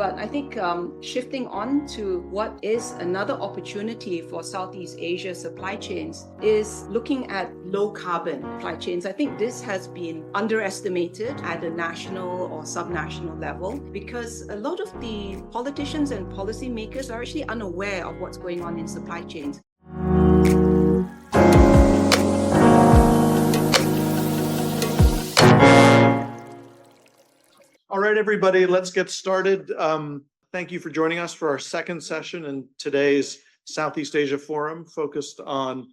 But I think shifting on to what is another opportunity for Southeast Asia supply chains is looking at low carbon supply chains. I think this has been underestimated at a national or subnational level because a lot of the politicians and policymakers are actually unaware of what's going on in supply chains. All right, everybody, let's get started. Thank you for joining us for our second session in today's Southeast Asia Forum focused on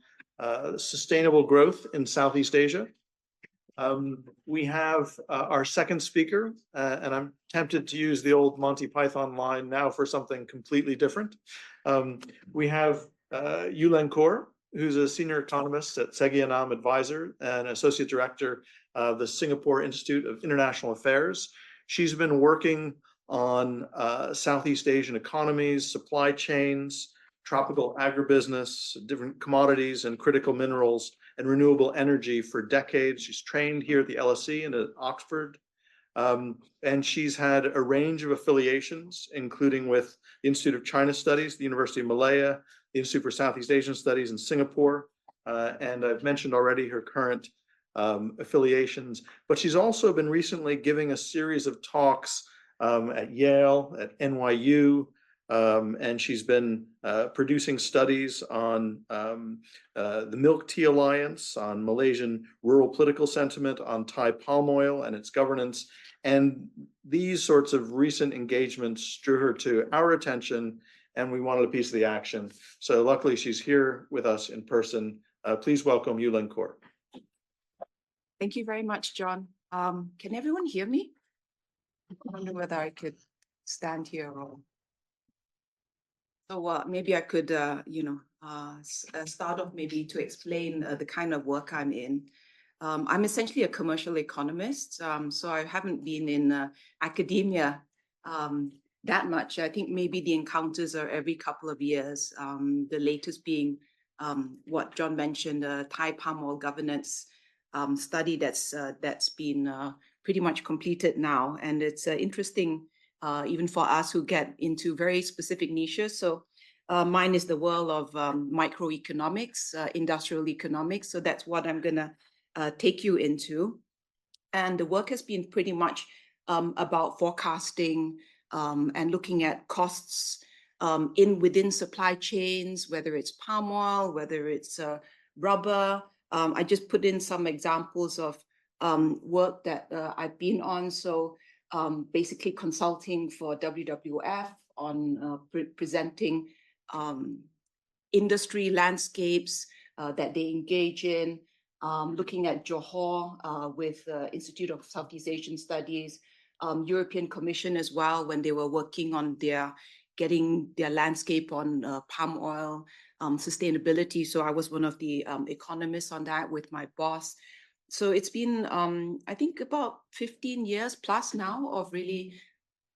sustainable growth in Southeast Asia. We have our second speaker, and I'm tempted to use the old Monty Python line now for something completely different. We have Yulen Kaur, who's a senior economist at Segianam Advisor and associate director of the Singapore Institute of International Affairs. She's been working on Southeast Asian economies, supply chains, tropical agribusiness, different commodities and critical minerals and renewable energy for decades. She's trained here at the LSE and at Oxford. And she's had a range of affiliations, including with the Institute of China Studies, the University of Malaya, the Institute for Southeast Asian Studies in Singapore. And I've mentioned already her current affiliations, but she's also been recently giving a series of talks at Yale, at NYU, and she's been producing studies on the Milk Tea Alliance, on Malaysian rural political sentiment, on Thai palm oil and its governance. And these sorts of recent engagements drew her to our attention, and we wanted a piece of the action. So luckily she's here with us in person. Please welcome Yulen Kaur. Thank you very much, John. Can everyone hear me? I wonder whether I could stand here or... So maybe I could, start off maybe to explain the kind of work I'm in. I'm essentially a commercial economist, so I haven't been in academia that much. I think maybe the encounters are every couple of years, the latest being what John mentioned, Thai palm oil governance study that's been pretty much completed now. And it's interesting even for us who get into very specific niches. So mine is the world of microeconomics, industrial economics. So that's what I'm gonna take you into. And the work has been pretty much about forecasting and looking at costs within supply chains, whether it's palm oil, whether it's rubber. I just put in some examples of work that I've been on. So basically consulting for WWF on presenting industry landscapes that they engage in, looking at Johor with Institute of Southeast Asian Studies, European Commission as well, when they were working on getting their landscape on palm oil sustainability. So I was one of the economists on that with my boss. So it's been, I think, about 15 years plus now of really,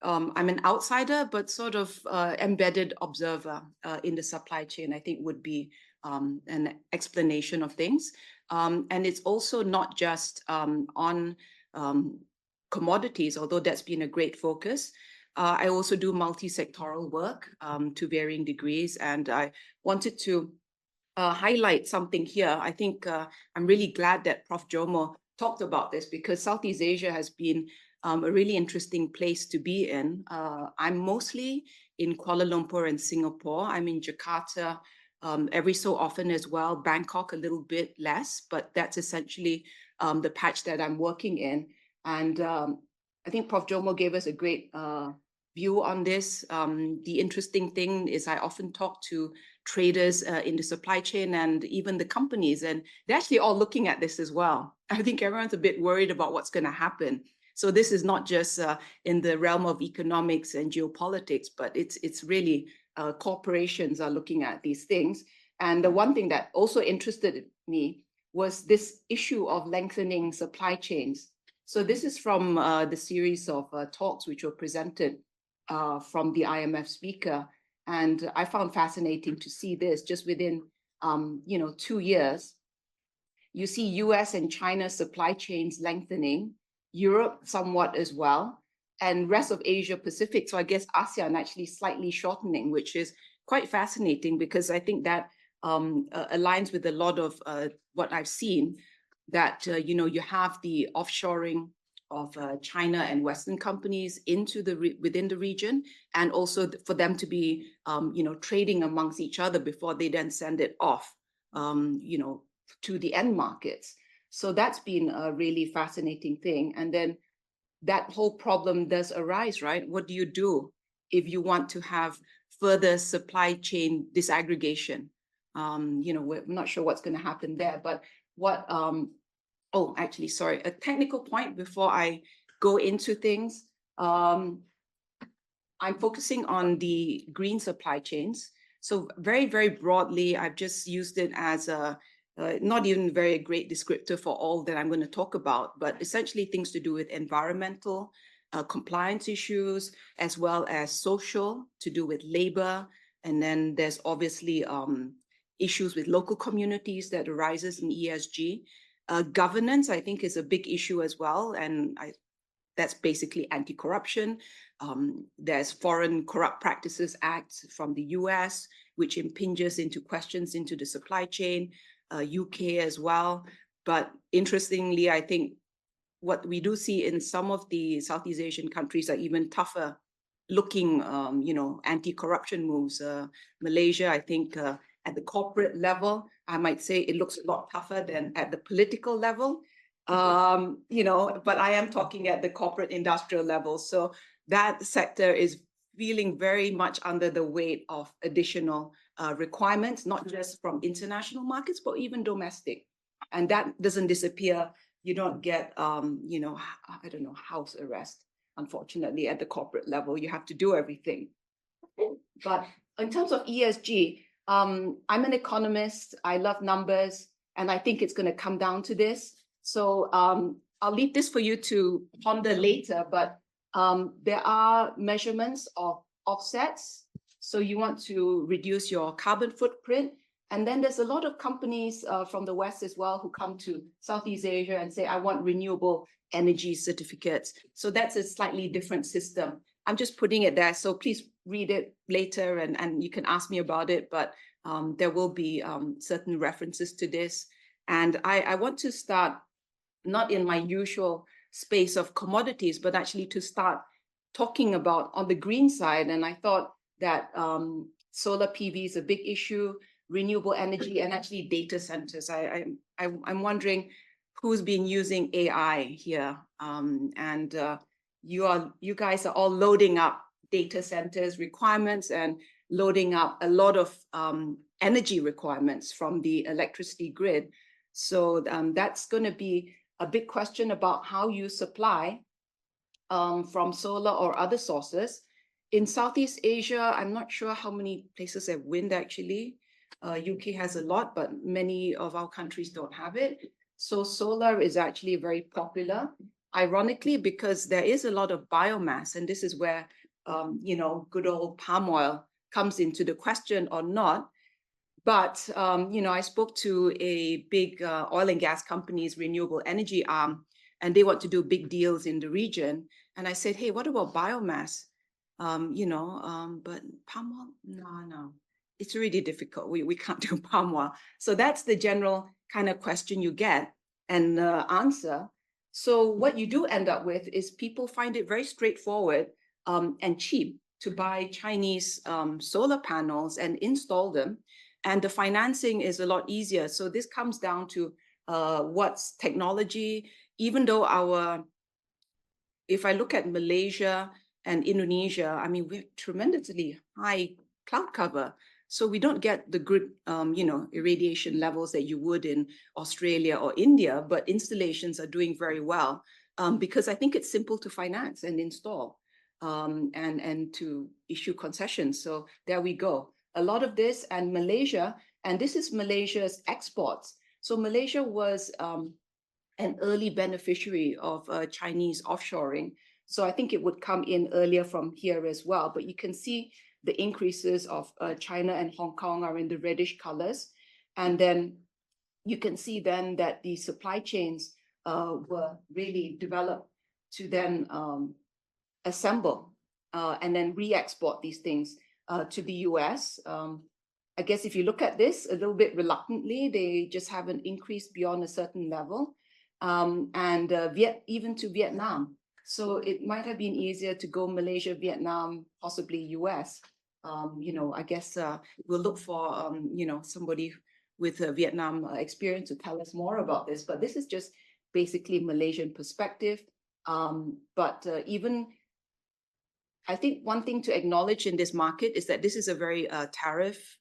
I'm an outsider, but sort of embedded observer in the supply chain, I think would be an explanation of things. And it's also not just on commodities, although that's been a great focus. I also do multi-sectoral work to varying degrees, and I wanted to highlight something here. I think I'm really glad that Prof. Jomo talked about this because Southeast Asia has been a really interesting place to be in. I'm mostly in Kuala Lumpur and Singapore. I'm in Jakarta every so often as well, Bangkok a little bit less, but that's essentially the patch that I'm working in. And I think Prof. Jomo gave us a great view on this. The interesting thing is I often talk to traders in the supply chain and even the companies, and they're actually all looking at this as well. I think everyone's a bit worried about what's going to happen. So this is not just in the realm of economics and geopolitics, but it's really corporations are looking at these things. And the one thing that also interested me was this issue of lengthening supply chains. So this is from the series of talks which were presented from the IMF speaker. And I found fascinating to see this just within 2 years. You see US and China supply chains lengthening, Europe somewhat as well. and rest of Asia Pacific. So I guess ASEAN actually slightly shortening, which is quite fascinating because I think that aligns with a lot of what I've seen, that you have the offshoring of China and Western companies into within the region, and also for them to be trading amongst each other before they then send it off to the end markets. So that's been a really fascinating thing. And then that whole problem does arise, right? What do you do if you want to have further supply chain disaggregation? We're not sure what's going to happen there, but what, oh, actually, sorry, a technical point before I go into things. I'm focusing on the green supply chains. So very, very broadly, I've just used it as a not even very great descriptor for all that I'm going to talk about, but essentially things to do with environmental compliance issues, as well as social, to do with labor. And then there's obviously issues with local communities that arises in ESG. Governance, I think, is a big issue as well. And that's basically anti-corruption. There's Foreign Corrupt Practices Act from the US, which impinges into questions into the supply chain. UK as well. But interestingly, I think what we do see in some of the Southeast Asian countries are even tougher looking, anti-corruption moves. Malaysia, I think at the corporate level, I might say it looks a lot tougher than at the political level. But I am talking at the corporate industrial level. So that sector is feeling very much under the weight of additional requirements, not just from international markets, but even domestic. And that doesn't disappear. You don't get, house arrest, unfortunately, at the corporate level. You have to do everything. But in terms of ESG, I'm an economist. I love numbers, and I think it's going to come down to this. So I'll leave this for you to ponder later, but there are measurements of offsets. So you want to reduce your carbon footprint. And then there's a lot of companies from the West as well who come to Southeast Asia and say, I want renewable energy certificates. So that's a slightly different system. I'm just putting it there. So please read it later and you can ask me about it, but there will be certain references to this. And I want to start not in my usual space of commodities, but actually to start talking about on the green side. And I thought that solar PV is a big issue, renewable energy, and actually data centers. I'm wondering who's been using AI here. You guys are all loading up data centers requirements and loading up a lot of energy requirements from the electricity grid. So that's going to be a big question about how you supply from solar or other sources. In Southeast Asia, I'm not sure how many places have wind actually. UK has a lot, but many of our countries don't have it. So solar is actually very popular, ironically, because there is a lot of biomass, and this is where, good old palm oil comes into the question or not. But, I spoke to a big oil and gas company's renewable energy arm, and they want to do big deals in the region. And I said, hey, what about biomass? But palm oil, no, it's really difficult. We can't do palm oil. So that's the general kind of question you get and answer. So what you do end up with is people find it very straightforward and cheap to buy Chinese solar panels and install them. And the financing is a lot easier. So this comes down to what's technology, even though if I look at Malaysia and Indonesia, I mean, we have tremendously high cloud cover. So we don't get the good, irradiation levels that you would in Australia or India, but installations are doing very well because I think it's simple to finance and install and to issue concessions. So there we go. A lot of this, and Malaysia, and this is Malaysia's exports. So Malaysia was an early beneficiary of Chinese offshoring. So I think it would come in earlier from here as well. But you can see the increases of China and Hong Kong are in the reddish colors. And then you can see then that the supply chains were really developed to then assemble and then re-export these things to the US. I guess if you look at this a little bit reluctantly, they just haven't increased beyond a certain level, and even to Vietnam. So it might have been easier to go Malaysia, Vietnam, possibly US. I guess we'll look for, somebody with a Vietnam experience to tell us more about this. But this is just basically Malaysian perspective. But even I think one thing to acknowledge in this market is that this is a very tariff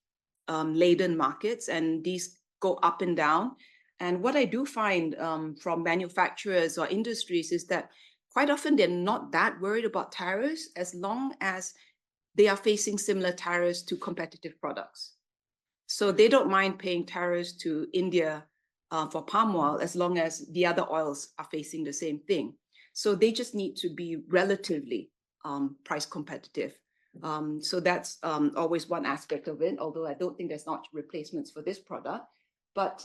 laden markets, and these go up and down. And what I do find from manufacturers or industries is that quite often they're not that worried about tariffs as long as they are facing similar tariffs to competitive products. So they don't mind paying tariffs to India for palm oil as long as the other oils are facing the same thing. So they just need to be relatively price competitive. So that's always one aspect of it, although I don't think there's not replacements for this product. But,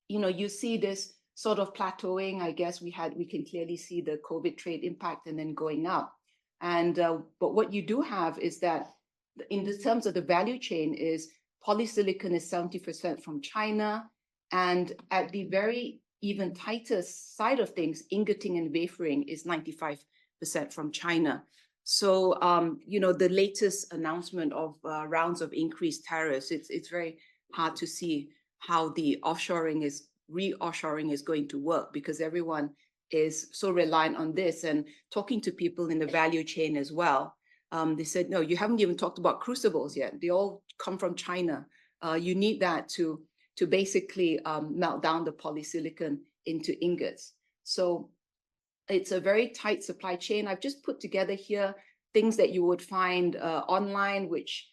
you see this sort of plateauing. I guess we can clearly see the COVID trade impact and then going up. And but what you do have is that in the terms of the value chain is polysilicon is 70% from China. And at the very even tighter side of things, ingoting and wafering is 95% from China. So, the latest announcement of rounds of increased tariffs, it's very hard to see how the re-offshoring is going to work, because everyone is so reliant on this. And talking to people in the value chain as well, they said, no, you haven't even talked about crucibles yet. They all come from China. You need that to basically melt down the polysilicon into ingots. So it's a very tight supply chain. I've just put together here things that you would find online, which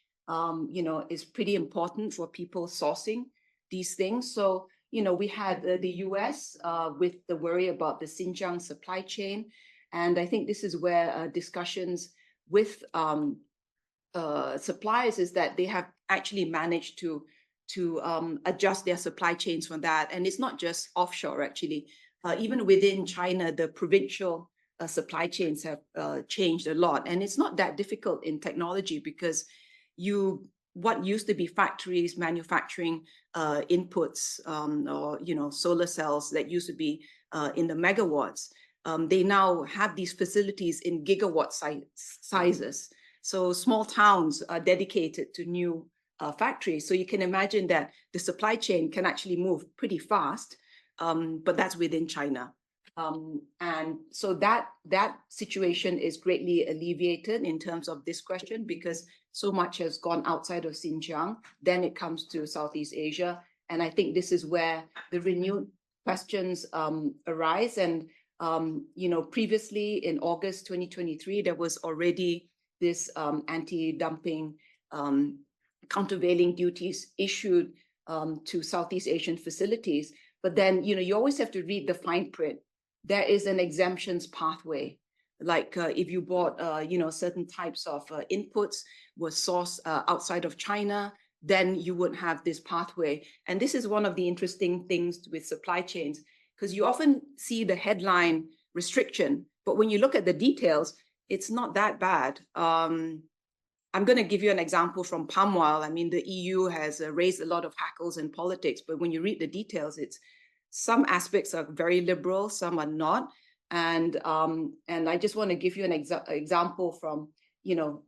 is pretty important for people sourcing these things. So, we had the US with the worry about the Xinjiang supply chain. And I think this is where discussions with suppliers is that they have actually managed to adjust their supply chains from that. And it's not just offshore, actually. Even within China, the provincial supply chains have changed a lot. And it's not that difficult in technology, because what used to be factories manufacturing inputs or solar cells that used to be in the megawatts, they now have these facilities in gigawatt sizes. So small towns are dedicated to new factories. So you can imagine that the supply chain can actually move pretty fast, but that's within China. And so that situation is greatly alleviated in terms of this question, because so much has gone outside of Xinjiang. Then it comes to Southeast Asia. And I think this is where the renewed questions arise. And, previously in August 2023, there was already this anti-dumping countervailing duties issued to Southeast Asian facilities. But then, you always have to read the fine print. There is an exemptions pathway. Like if you bought, certain types of inputs were sourced outside of China, then you would have this pathway. And this is one of the interesting things with supply chains, because you often see the headline restriction, but when you look at the details, it's not that bad. I'm going to give you an example from palm oil. I mean, the EU has raised a lot of hackles in politics, but when you read the details, some aspects are very liberal, some are not. And I just want to give you an example from,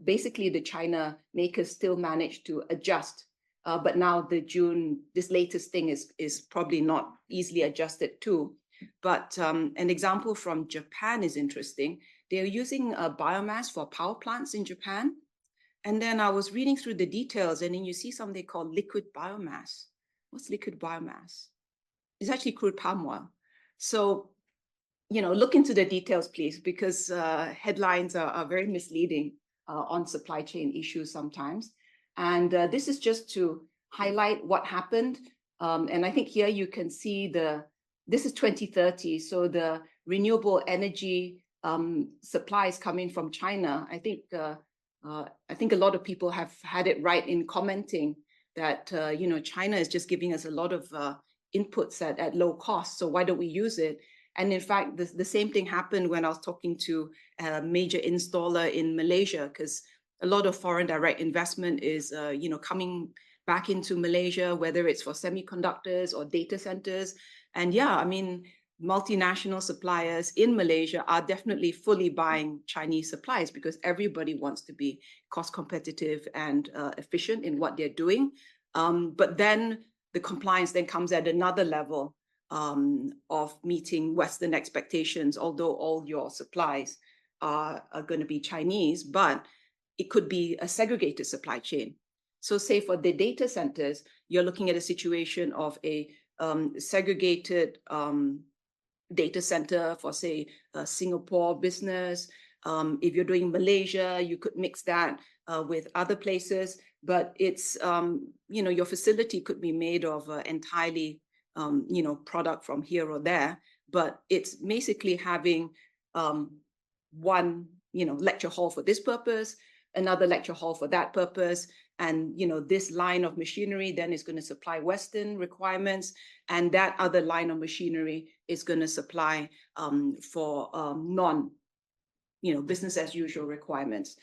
basically the China makers still managed to adjust. But now this latest thing is probably not easily adjusted too. But an example from Japan is interesting. They're using biomass for power plants in Japan. And then I was reading through the details, and then you see something called liquid biomass. What's liquid biomass? It's actually crude palm oil. So, look into the details, please, because headlines are very misleading on supply chain issues sometimes. And this is just to highlight what happened. And I think here you can see this is 2030. So the renewable energy supply is coming from China. I think a lot of people have had it right in commenting that, China is just giving us a lot of inputs at low cost. So why don't we use it? And in fact, the same thing happened when I was talking to a major installer in Malaysia, because a lot of foreign direct investment is, coming back into Malaysia, whether it's for semiconductors or data centers. And yeah, I mean, multinational suppliers in Malaysia are definitely fully buying Chinese supplies because everybody wants to be cost competitive and efficient in what they're doing. But then the compliance then comes at another level of meeting Western expectations, although all your supplies are going to be Chinese, but it could be a segregated supply chain. So say for the data centers, you're looking at a situation of a segregated data center for, say, a Singapore business. If you're doing Malaysia, you could mix that with other places, but it's, your facility could be made of entirely, product from here or there, but it's basically having one, lecture hall for this purpose, another lecture hall for that purpose. And, this line of machinery then is going to supply Western requirements. And that other line of machinery is going to supply for business as usual requirements.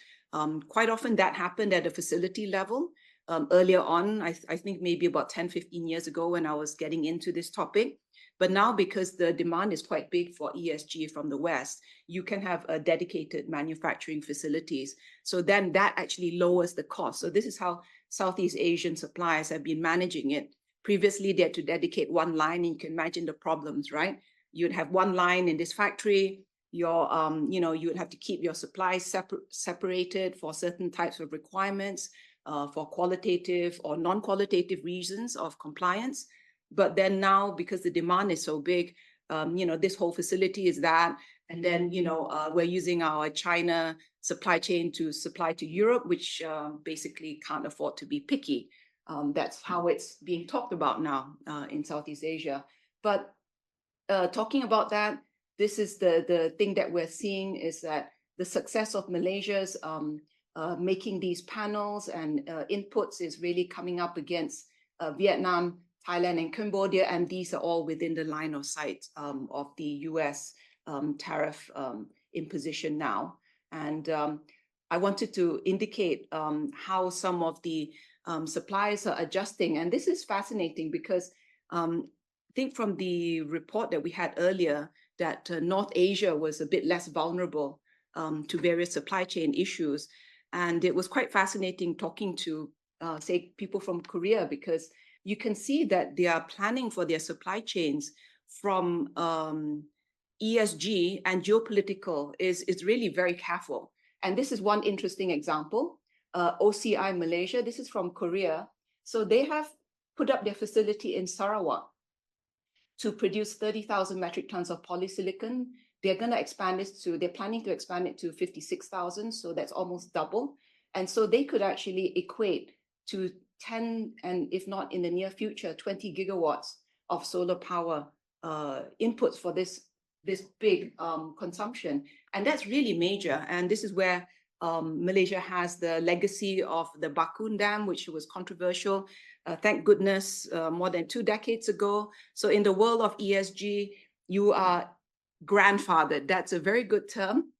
Quite often that happened at a facility level. Earlier on, I think maybe about 10, 15 years ago when I was getting into this topic. But now, because the demand is quite big for ESG from the West, you can have a dedicated manufacturing facilities. So then that actually lowers the cost. So this is how Southeast Asian suppliers have been managing it. Previously, they had to dedicate one line, and you can imagine the problems, right? You'd have one line in this factory. You would have to keep your supplies separated for certain types of requirements, for qualitative or non-qualitative reasons of compliance. But then now, because the demand is so big, this whole facility is that. And then, we're using our China supply chain to supply to Europe, which basically can't afford to be picky. That's how it's being talked about now in Southeast Asia. But talking about that, this is the thing that we're seeing is that the success of Malaysia's making these panels and inputs is really coming up against Vietnam, Thailand, and Cambodia, and these are all within the line of sight of the US tariff imposition now. And I wanted to indicate how some of the suppliers are adjusting. And this is fascinating because I think from the report that we had earlier that North Asia was a bit less vulnerable to various supply chain issues. And it was quite fascinating talking to, say, people from Korea, because you can see that they are planning for their supply chains from ESG and geopolitical is really very careful. And this is one interesting example. OCI Malaysia, this is from Korea. So they have put up their facility in Sarawak to produce 30,000 metric tons of polysilicon. They're going to expand this they're planning to expand it to 56,000. So that's almost double. And so they could actually equate to 10, and if not in the near future, 20 gigawatts of solar power inputs for this big consumption. And that's really major. And this is where Malaysia has the legacy of the Bakun Dam, which was controversial, thank goodness, more than 2 decades ago. So in the world of ESG, you are grandfathered. That's a very good term.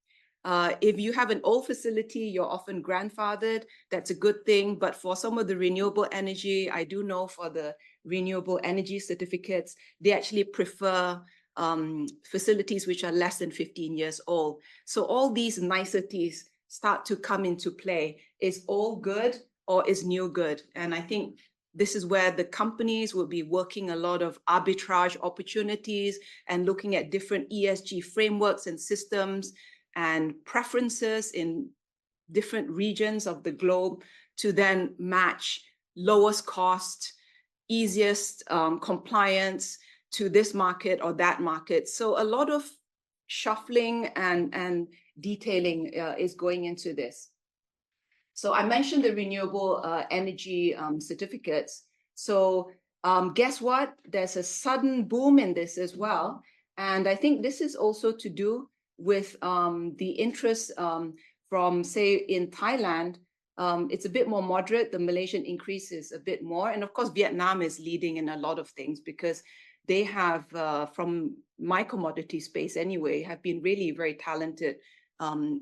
If you have an old facility, you're often grandfathered. That's a good thing. But for some of the renewable energy, I do know for the renewable energy certificates, they actually prefer facilities which are less than 15 years old. So all these niceties start to come into play. Is all good or is new good? And I think this is where the companies will be working a lot of arbitrage opportunities and looking at different ESG frameworks and systems and preferences in different regions of the globe to then match lowest cost, easiest compliance to this market or that market. So a lot of shuffling and detailing is going into this. So I mentioned the renewable energy certificates. So guess what? There's a sudden boom in this as well. And I think this is also to do with the interest from, say, in Thailand. It's a bit more moderate. The Malaysian increase is a bit more. And of course, Vietnam is leading in a lot of things because they have, from my commodity space anyway, have been really very talented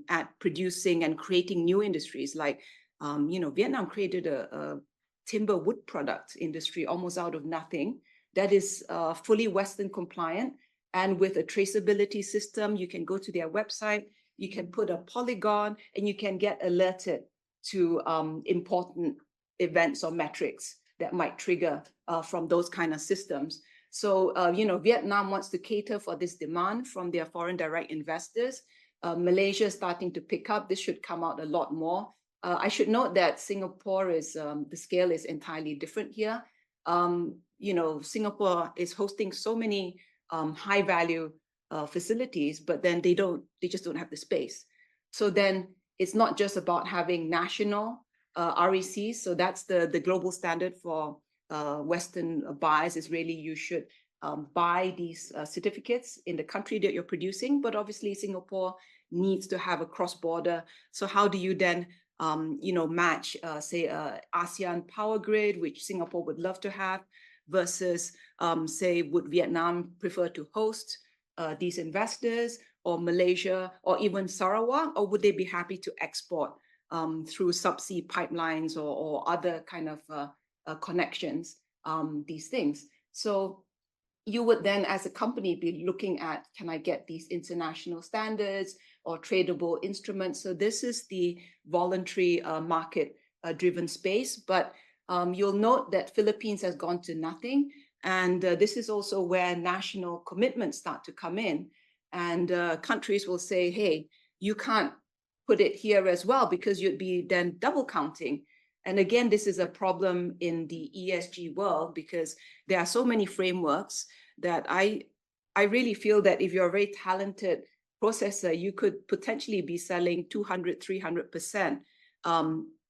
at producing and creating new industries. Like, Vietnam created a timber wood product industry almost out of nothing that is fully Western compliant. And with a traceability system, you can go to their website, you can put a polygon, and you can get alerted to important events or metrics that might trigger from those kind of systems. So, Vietnam wants to cater for this demand from their foreign direct investors. Malaysia is starting to pick up. This should come out a lot more. I should note that Singapore is, the scale is entirely different here. Singapore is hosting so many high value facilities, but then they just don't have the space. So then it's not just about having national RECs. So that's the global standard for Western buyers, is really you should buy these certificates in the country that you're producing. But obviously Singapore needs to have a cross-border. So how do you then match, say, ASEAN power grid, which Singapore would love to have, versus, say, would Vietnam prefer to host these investors, or Malaysia, or even Sarawak, or would they be happy to export through subsea pipelines or other kind of connections, these things? So you would then, as a company, be looking at, can I get these international standards or tradable instruments? So this is the voluntary market driven space. But you'll note that Philippines has gone to nothing. And this is also where national commitments start to come in. And countries will say, hey, you can't put it here as well, because you'd be then double counting. And again, this is a problem in the ESG world, because there are so many frameworks that I really feel that if you're a very talented processor, you could potentially be selling 200, 300%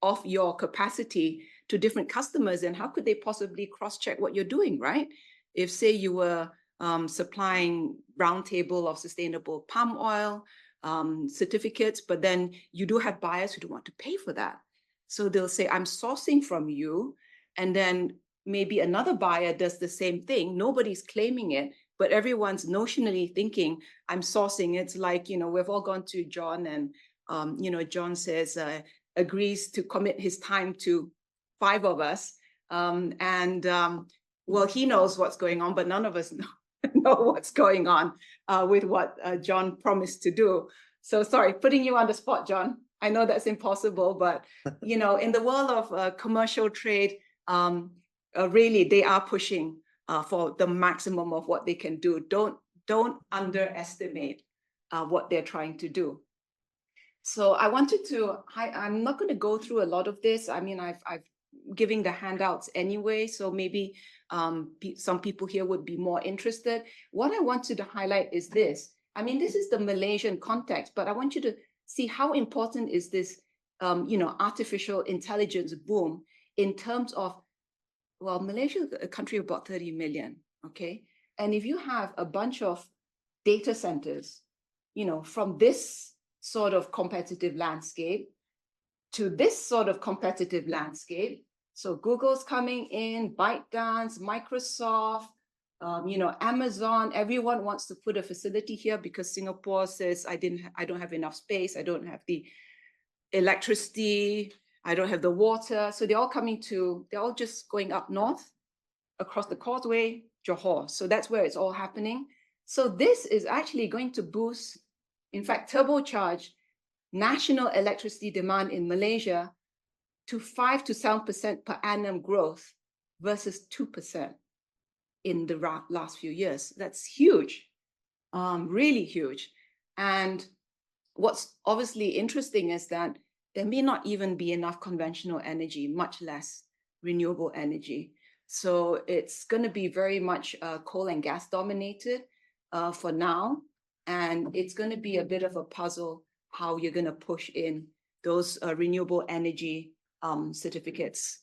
of your capacity to different customers. And how could they possibly cross-check what you're doing, right? If, say, you were supplying Roundtable of Sustainable Palm Oil certificates, but then you do have buyers who don't want to pay for that. So they'll say, I'm sourcing from you. And then maybe another buyer does the same thing. Nobody's claiming it, but everyone's notionally thinking, I'm sourcing. It's like, we've all gone to John, and, John says, agrees to commit his time to 5 of us. Well, he knows what's going on, but none of us know what's going on with what John promised to do. So sorry, putting you on the spot, John. I know that's impossible, but in the world of commercial trade, really they are pushing for the maximum of what they can do. Don't underestimate what they're trying to do. So I wanted to, I'm not going to go through a lot of this. I mean, I've given the handouts anyway, so maybe some people here would be more interested. What I wanted to highlight is this. I mean, this is the Malaysian context, but I want you to see how important is this, artificial intelligence boom in terms of, well, Malaysia is a country of about 30 million, okay? And if you have a bunch of data centers, from this sort of competitive landscape to this sort of competitive landscape, so Google's coming in, ByteDance, Microsoft, Amazon, everyone wants to put a facility here because Singapore says, I don't have enough space, I don't have the electricity, I don't have the water. So they're all just going up north, across the causeway, Johor. So that's where it's all happening. So this is actually going to boost, in fact, turbocharge national electricity demand in Malaysia to 5 to 7% per annum growth versus 2% in the last few years. That's huge, really huge. And what's obviously interesting is that there may not even be enough conventional energy, much less renewable energy. So it's going to be very much coal and gas dominated for now. And it's going to be a bit of a puzzle how you're going to push in those renewable energy certificates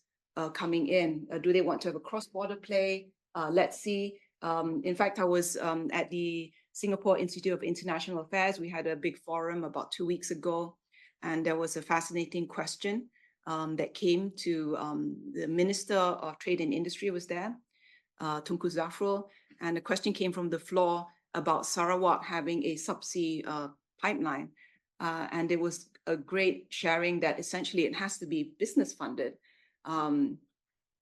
coming in. Do they want to have a cross-border play? Let's see. In fact, I was at the Singapore Institute of International Affairs. We had a big forum about 2 weeks ago, and there was a fascinating question that came to the Minister of Trade and Industry was there, Tunku Zafrul, and a question came from the floor about Sarawak having a subsea pipeline. And there was a great sharing that essentially it has to be business funded.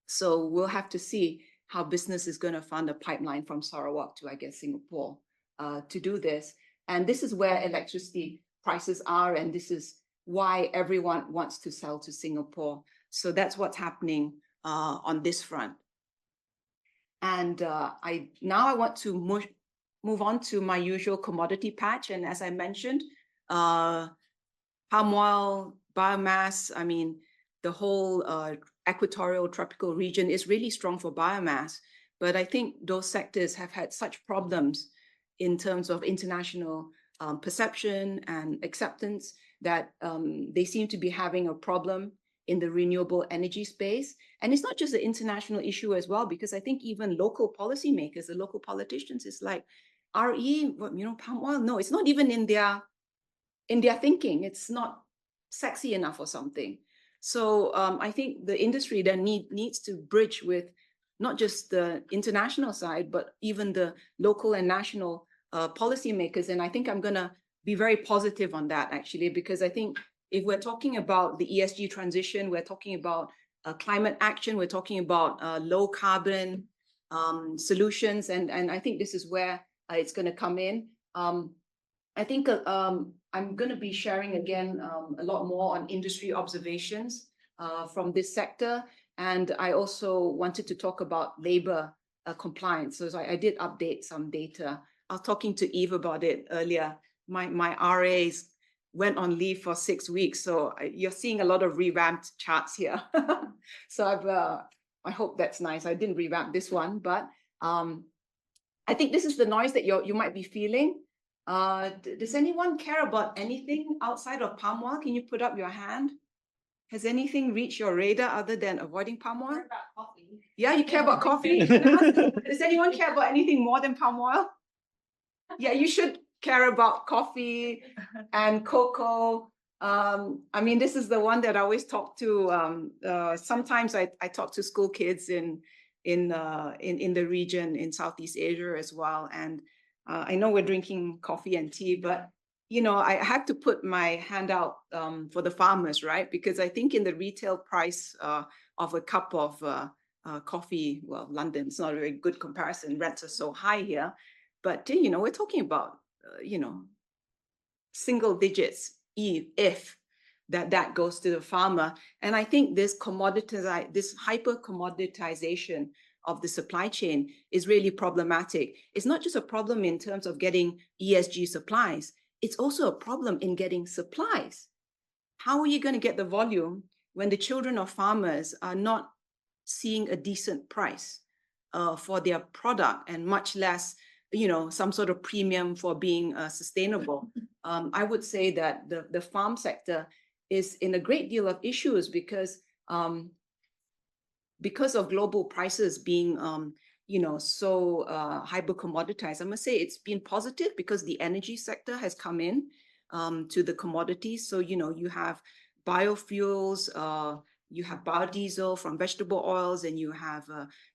So we'll have to see how business is going to fund a pipeline from Sarawak to, I guess, Singapore to do this. And this is where electricity prices are, and this is why everyone wants to sell to Singapore. So that's what's happening on this front. And I want to move on to my usual commodity patch. And as I mentioned, palm oil, biomass, I mean, the whole equatorial tropical region is really strong for biomass. But I think those sectors have had such problems in terms of international perception and acceptance that they seem to be having a problem in the renewable energy space. And it's not just an international issue as well, because I think even local policymakers, the local politicians, is like, palm oil? No, it's not even in their thinking. It's not sexy enough or something. So I think the industry then needs to bridge with not just the international side, but even the local and national policymakers. And I think I'm going to be very positive on that, actually, because I think if we're talking about the ESG transition, we're talking about climate action, we're talking about low carbon solutions. And I think this is where it's going to come in. I think I'm going to be sharing again a lot more on industry observations from this sector. And I also wanted to talk about labor compliance. So I did update some data. I was talking to Eve about it earlier. My RAs went on leave for 6 weeks. So you're seeing a lot of revamped charts here. So I hope that's nice. I didn't revamp this one, but I think this is the noise that you might be feeling. Does anyone care about anything outside of palm oil? Can you put up your hand? Has anything reached your radar other than avoiding palm oil? About coffee. Yeah, you care about coffee? Does anyone care about anything more than palm oil? Yeah, you should care about coffee and cocoa. I mean, this is the one that I always talk to. Sometimes I talk to school kids in the region in Southeast Asia as well. And I know we're drinking coffee and tea, but I have to put my hand out for the farmers, right? Because I think in the retail price of a cup of coffee, well, London's not a very good comparison. Rents are so high here, but we're talking about single digits if that goes to the farmer. And I think this hyper commoditization of the supply chain is really problematic. It's not just a problem in terms of getting ESG supplies. It's also a problem in getting supplies. How are you going to get the volume when the children of farmers are not seeing a decent price for their product, and much less, some sort of premium for being sustainable? I would say that the farm sector is in a great deal of issues because of global prices being so hyper commoditized. I must say it's been positive because the energy sector has come in to the commodities. So you have biofuels, you have biodiesel from vegetable oils, and you have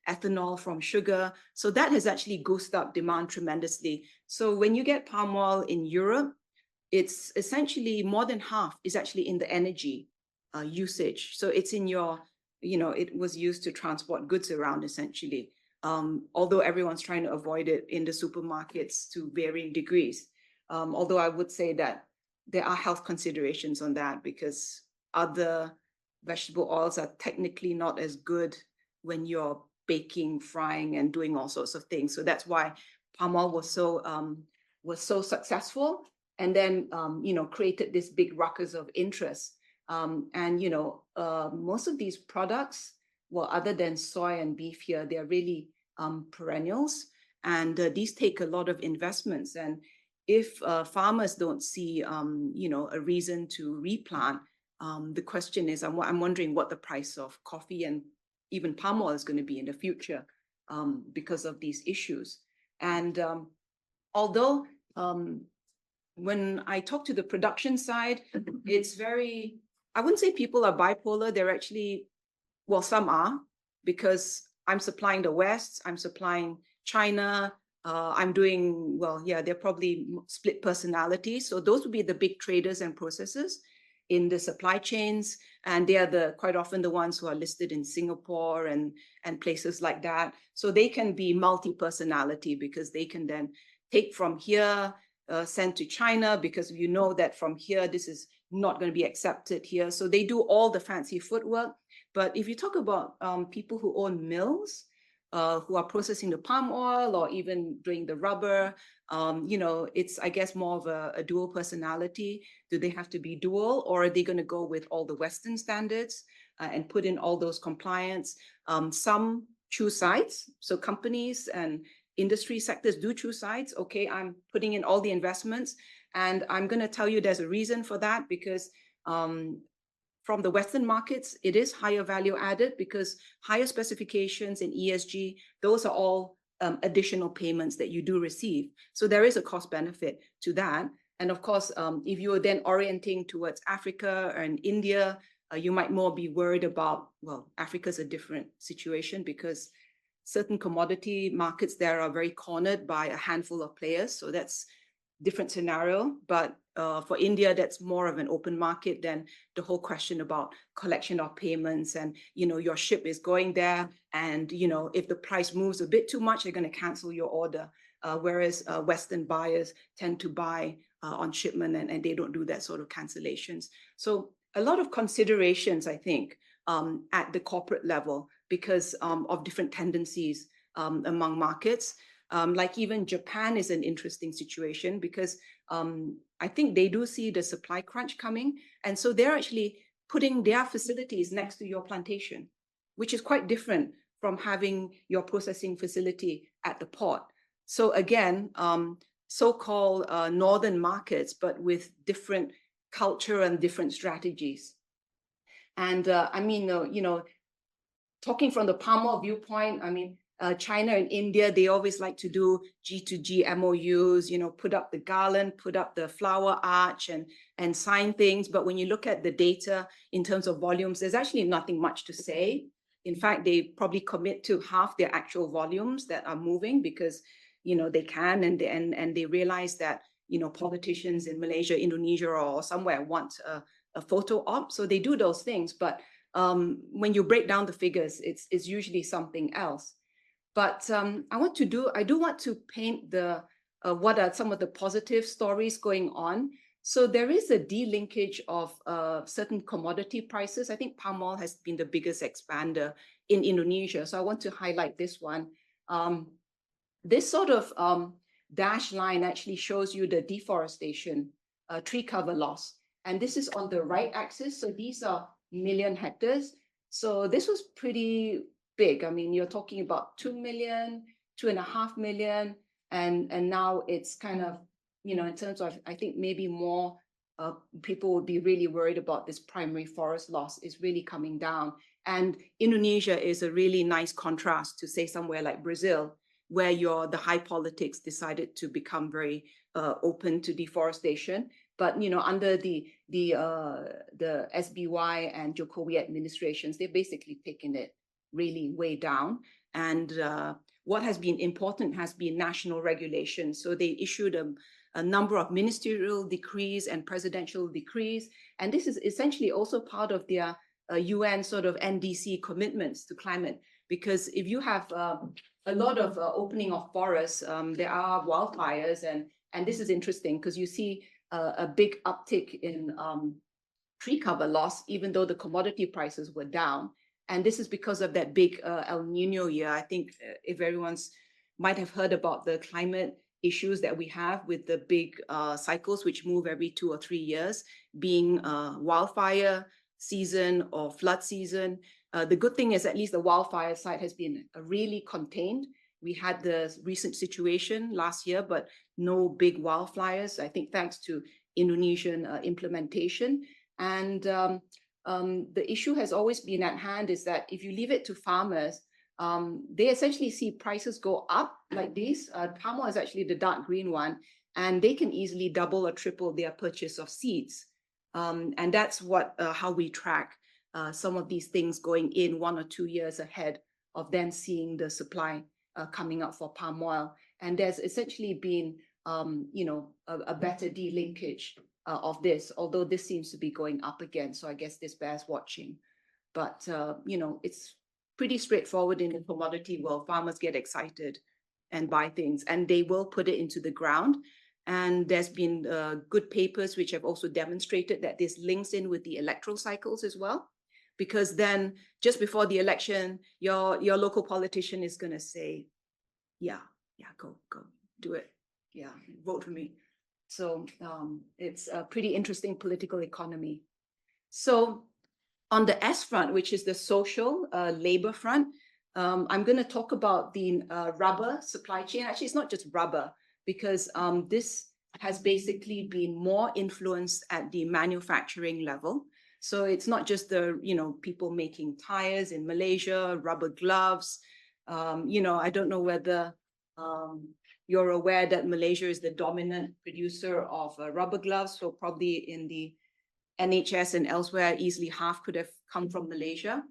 ethanol from sugar. So that has actually goosed up demand tremendously. So when you get palm oil in Europe, it's essentially more than half is actually in the energy usage. So it's in your, it was used to transport goods around essentially. Although everyone's trying to avoid it in the supermarkets to varying degrees. Although I would say that there are health considerations on that, because other vegetable oils are technically not as good when you're baking, frying, and doing all sorts of things. So that's why palm oil was so successful, and then created this big ruckus of interest. Most of these products, well, other than soy and beef here, they're really perennials, and these take a lot of investments. And if farmers don't see, a reason to replant, the question is, I'm wondering what the price of coffee and even palm oil is going to be in the future because of these issues. And although when I talk to the production side, it's very, I wouldn't say people are bipolar. They're actually, well, some are, because I'm supplying the West, I'm supplying China, I'm doing, well, yeah, they're probably split personalities. So those would be the big traders and processors in the supply chains. And they are quite often the ones who are listed in Singapore and places like that. So they can be multi-personality because they can then take from here, send to China, because you know that from here, this is not going to be accepted here. So they do all the fancy footwork. But if you talk about people who own mills, who are processing the palm oil or even doing the rubber, it's, I guess, more of a dual personality. Do they have to be dual, or are they going to go with all the Western standards and put in all those compliance? Some choose sides. So companies and industry sectors do choose sides. Okay, I'm putting in all the investments, and I'm going to tell you there's a reason for that, because from the Western markets, it is higher value added, because higher specifications in ESG, those are all additional payments that you do receive. So there is a cost benefit to that. And of course, if you are then orienting towards Africa and India, you might more be worried about, well, Africa's a different situation because certain commodity markets there are very cornered by a handful of players. So that's different scenario. But for India, that's more of an open market than the whole question about collection of payments. And, your ship is going there. And, if the price moves a bit too much, they're going to cancel your order. Whereas Western buyers tend to buy on shipment, and they don't do that sort of cancellations. So a lot of considerations, I think, at the corporate level because of different tendencies among markets. Like even Japan is an interesting situation because I think they do see the supply crunch coming. And so they're actually putting their facilities next to your plantation, which is quite different from having your processing facility at the port. So again, so-called northern markets, but with different culture and different strategies. And talking from the palm oil viewpoint, China and India, they always like to do G2G MOUs, put up the garland, put up the flower arch and sign things. But when you look at the data in terms of volumes, there's actually nothing much to say. In fact, they probably commit to half their actual volumes that are moving because, they can and they realize that, politicians in Malaysia, Indonesia, or somewhere want a photo op. So they do those things. But when you break down the figures, it's usually something else. But I do want to paint what are some of the positive stories going on. So there is a delinkage of certain commodity prices. I think palm oil has been the biggest expander in Indonesia. So I want to highlight this one. This sort of dashed line actually shows you the deforestation, tree cover loss. And this is on the right axis. So these are million hectares. So this was pretty big. You're talking about 2 million, 2.5 million. And now it's kind of, in terms of, I think maybe more people would be really worried about this primary forest loss is really coming down. And Indonesia is a really nice contrast to say somewhere like Brazil, where the high politics decided to become very open to deforestation. But under the SBY and Jokowi administrations, they've basically taken it really way down. And what has been important has been national regulation. So they issued a number of ministerial decrees and presidential decrees. And this is essentially also part of their UN sort of NDC commitments to climate. Because if you have a lot of opening of forests, there are wildfires. And this is interesting because you see a big uptick in tree cover loss, even though the commodity prices were down. And this is because of that big El Nino year. I think if everyone's might have heard about the climate issues that we have with the big cycles, which move every 2 or 3 years, being wildfire season or flood season. The good thing is at least the wildfire side has been really contained. We had the recent situation last year, but no big wildfires, I think thanks to Indonesian implementation. And the issue has always been at hand is that if you leave it to farmers, they essentially see prices go up like this. Palm oil is actually the dark green one, and they can easily double or triple their purchase of seeds. And that's how we track some of these things going in 1 or 2 years ahead of then seeing the supply coming up for palm oil. And there's essentially been, a better delinkage of this, although this seems to be going up again. So I guess this bears watching. But, it's pretty straightforward in the commodity world. Farmers get excited and buy things, and they will put it into the ground. And there's been good papers which have also demonstrated that this links in with the electoral cycles as well. Because then just before the election, your local politician is going to say, yeah, go do it. Yeah, vote for me. So it's a pretty interesting political economy. So on the S front, which is the social labor front, I'm going to talk about the rubber supply chain. Actually, it's not just rubber, because this has basically been more influenced at the manufacturing level. So it's not just the, people making tires in Malaysia, rubber gloves. I don't know whether you're aware that Malaysia is the dominant producer of rubber gloves. So probably in the NHS and elsewhere, easily half could have come from Malaysia.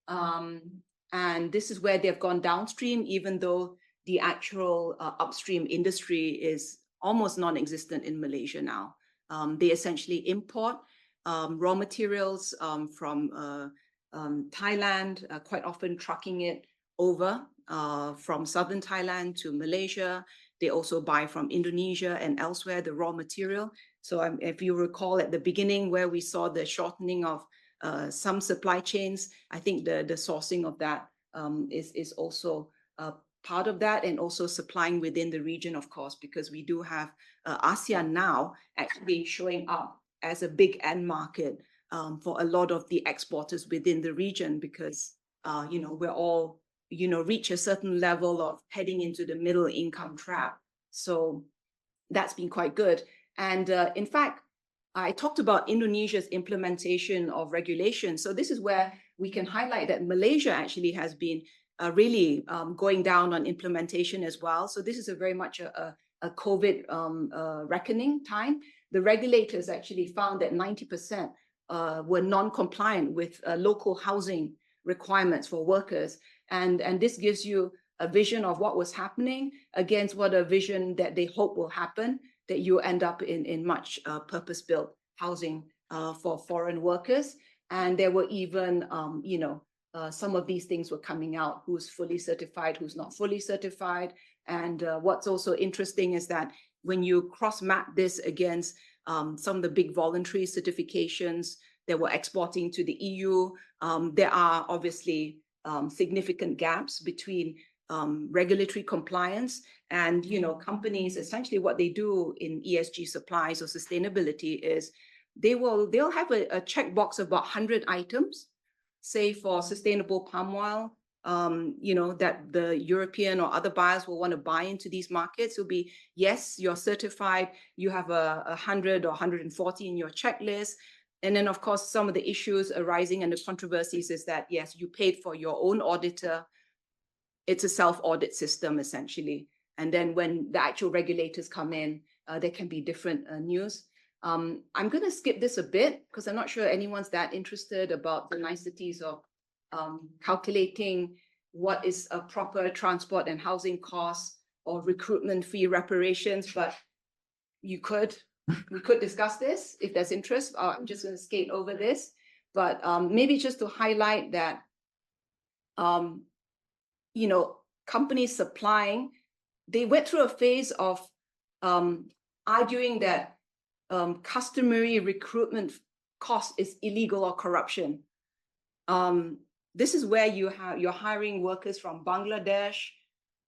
And this is where they've gone downstream, even though the actual upstream industry is almost non-existent in Malaysia now. They essentially import raw materials from Thailand, quite often trucking it over from southern Thailand to Malaysia. They also buy from Indonesia and elsewhere the raw material. So if you recall at the beginning where we saw the shortening of some supply chains, I think the sourcing of that is also part of that, and also supplying within the region, of course, because we do have ASEAN now actually showing up as a big end market for a lot of the exporters within the region, because we're all reach a certain level of heading into the middle income trap. So that's been quite good. And in fact, I talked about Indonesia's implementation of regulation. So this is where we can highlight that Malaysia actually has been really going down on implementation as well. So this is a very much a COVID reckoning time. The regulators actually found that 90% were non-compliant with local housing requirements for workers. And this gives you a vision of what was happening against what a vision that they hope will happen, that you end up in much purpose-built housing for foreign workers. And there were even, some of these things were coming out, who's fully certified, who's not fully certified. And what's also interesting is that when you cross-map this against some of the big voluntary certifications that were exporting to the EU, there are obviously significant gaps between regulatory compliance and, companies. Essentially what they do in ESG supplies or sustainability is they'll have a checkbox of about 100 items, say for sustainable palm oil, that the European or other buyers will want to buy into these markets. It'll be, yes, you're certified, you have 100 or 140 in your checklist. And then, of course, some of the issues arising and the controversies is that, yes, you paid for your own auditor. It's a self-audit system, essentially. And then when the actual regulators come in, there can be different news. I'm going to skip this a bit because I'm not sure anyone's that interested about the niceties of calculating what is a proper transport and housing cost or recruitment fee reparations, but we could discuss this if there's interest. I'm just going to skate over this, but maybe just to highlight that, companies supplying, they went through a phase of arguing that customary recruitment cost is illegal or corruption. This is where you're hiring workers from Bangladesh,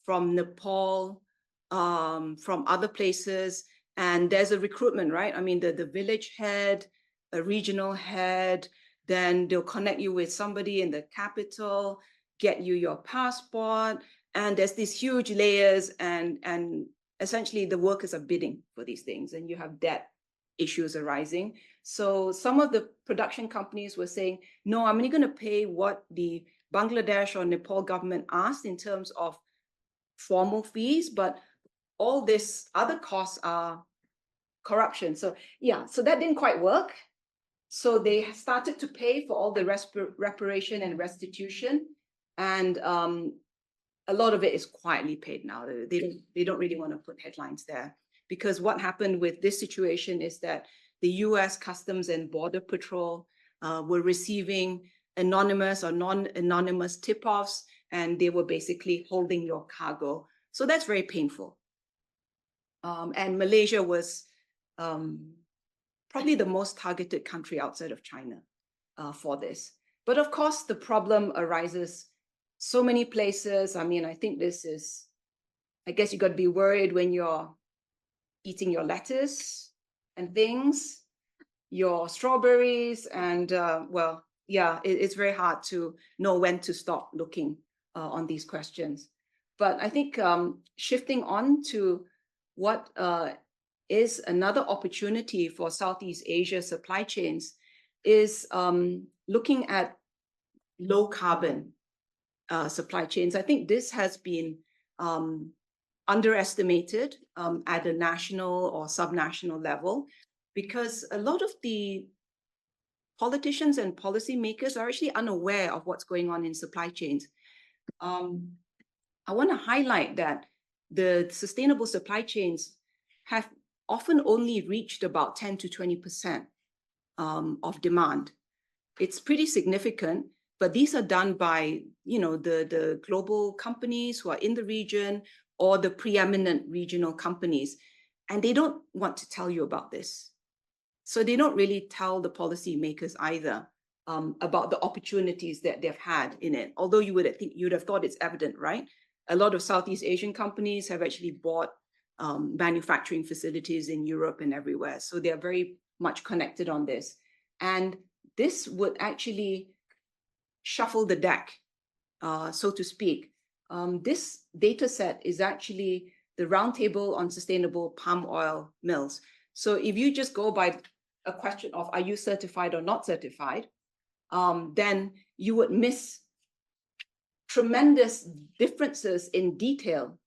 from Nepal, from other places, and there's a recruitment, right? I mean, the village head, a regional head, then they'll connect you with somebody in the capital, get you your passport, and there's these huge layers, and essentially the workers are bidding for these things, and you have debt issues arising. So some of the production companies were saying, no, I'm only going to pay what the Bangladesh or Nepal government asked in terms of formal fees, but all this other costs are corruption. So yeah, so that didn't quite work. So they started to pay for all the reparation and restitution. And a lot of it is quietly paid now. They don't really want to put headlines there, because what happened with this situation is that the US Customs and Border Patrol were receiving anonymous or non-anonymous tip-offs, and they were basically holding your cargo. So that's very painful. And Malaysia was probably the most targeted country outside of China for this. But of course, the problem arises so many places. I mean, I think this is, I guess you got to be worried when you're eating your lettuce and things, your strawberries, and well, yeah, it's very hard to know when to stop looking on these questions. But I think shifting on to what is another opportunity for Southeast Asia supply chains is looking at low carbon supply chains. I think this has been underestimated at a national or subnational level, because a lot of the politicians and policymakers are actually unaware of what's going on in supply chains. I want to highlight that the sustainable supply chains have often only reached about 10 to 20% of demand. It's pretty significant, but these are done by, you know, the global companies who are in the region or the preeminent regional companies, and they don't want to tell you about this. So they don't really tell the policymakers either about the opportunities that they've had in it. Although you'd have thought it's evident, right? A lot of Southeast Asian companies have actually bought manufacturing facilities in Europe and everywhere. So they're very much connected on this. And this would actually shuffle the deck, so to speak. This data set is actually the Roundtable on Sustainable Palm Oil Mills. So if you just go by a question of are you certified or not certified, then you would miss tremendous differences in detail.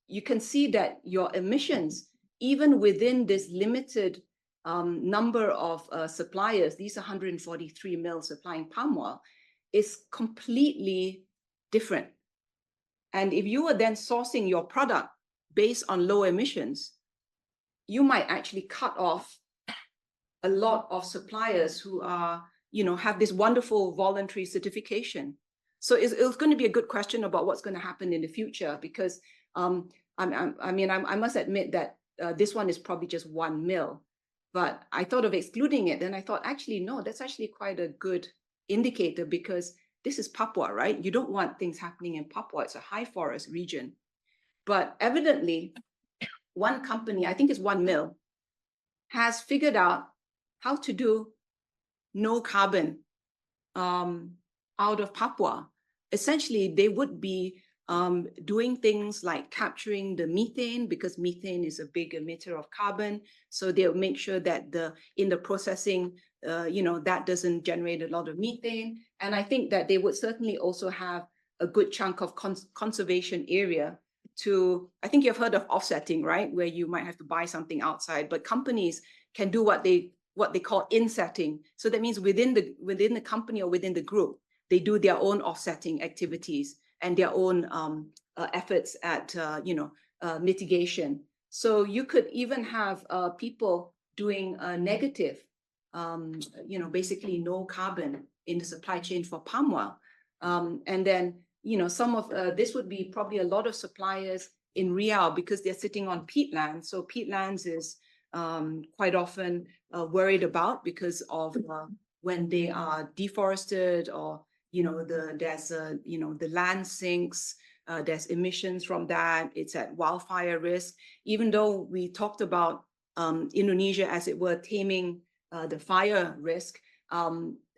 You can see that your emissions, even within this limited number of suppliers, these 143 mills supplying palm oil, is completely different. And if you are then sourcing your product based on low emissions, you might actually cut off a lot of suppliers who are, you know, have this wonderful voluntary certification. So it's going to be a good question about what's going to happen in the future, because I must admit that this one is probably just one mill, but I thought of excluding it. Then I thought, actually, no, that's actually quite a good indicator, because this is Papua, right? You don't want things happening in Papua. It's a high forest region. But evidently, one company, I think it's one mill, has figured out how to do no carbon out of Papua. Essentially, they would be doing things like capturing the methane, because methane is a big emitter of carbon. So they'll make sure that in the processing, that doesn't generate a lot of methane. And I think that they would certainly also have a good chunk of conservation area to, I think you've heard of offsetting, right? Where you might have to buy something outside, but companies can do what they call insetting. So that means within the company or within the group, they do their own offsetting activities and their own efforts at mitigation. So you could even have people doing negative, basically no carbon in the supply chain for palm oil. And then, some of this would be probably a lot of suppliers in Riau, because they're sitting on peatlands. So peatlands is quite often worried about, because of when they are deforested, or the land sinks, there's emissions from that, it's at wildfire risk. Even though we talked about Indonesia, as it were, taming the fire risk,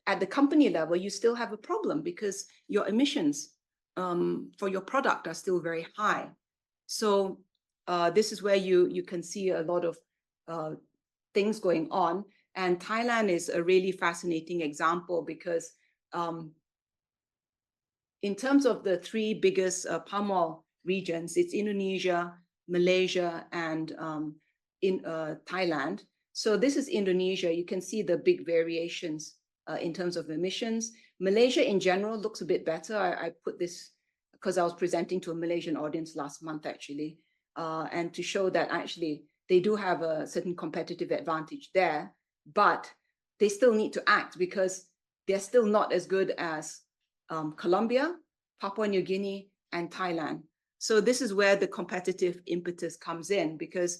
at the company level, you still have a problem, because your emissions for your product are still very high. So this is where you can see a lot of things going on. And Thailand is a really fascinating example, because in terms of the three biggest palm oil regions, it's Indonesia, Malaysia, and in Thailand. So this is Indonesia. You can see the big variations in terms of emissions. Malaysia in general looks a bit better. I put this because I was presenting to a Malaysian audience last month, actually, and to show that actually they do have a certain competitive advantage there, but they still need to act because they're still not as good as Colombia, Papua New Guinea, and Thailand. So this is where the competitive impetus comes in, because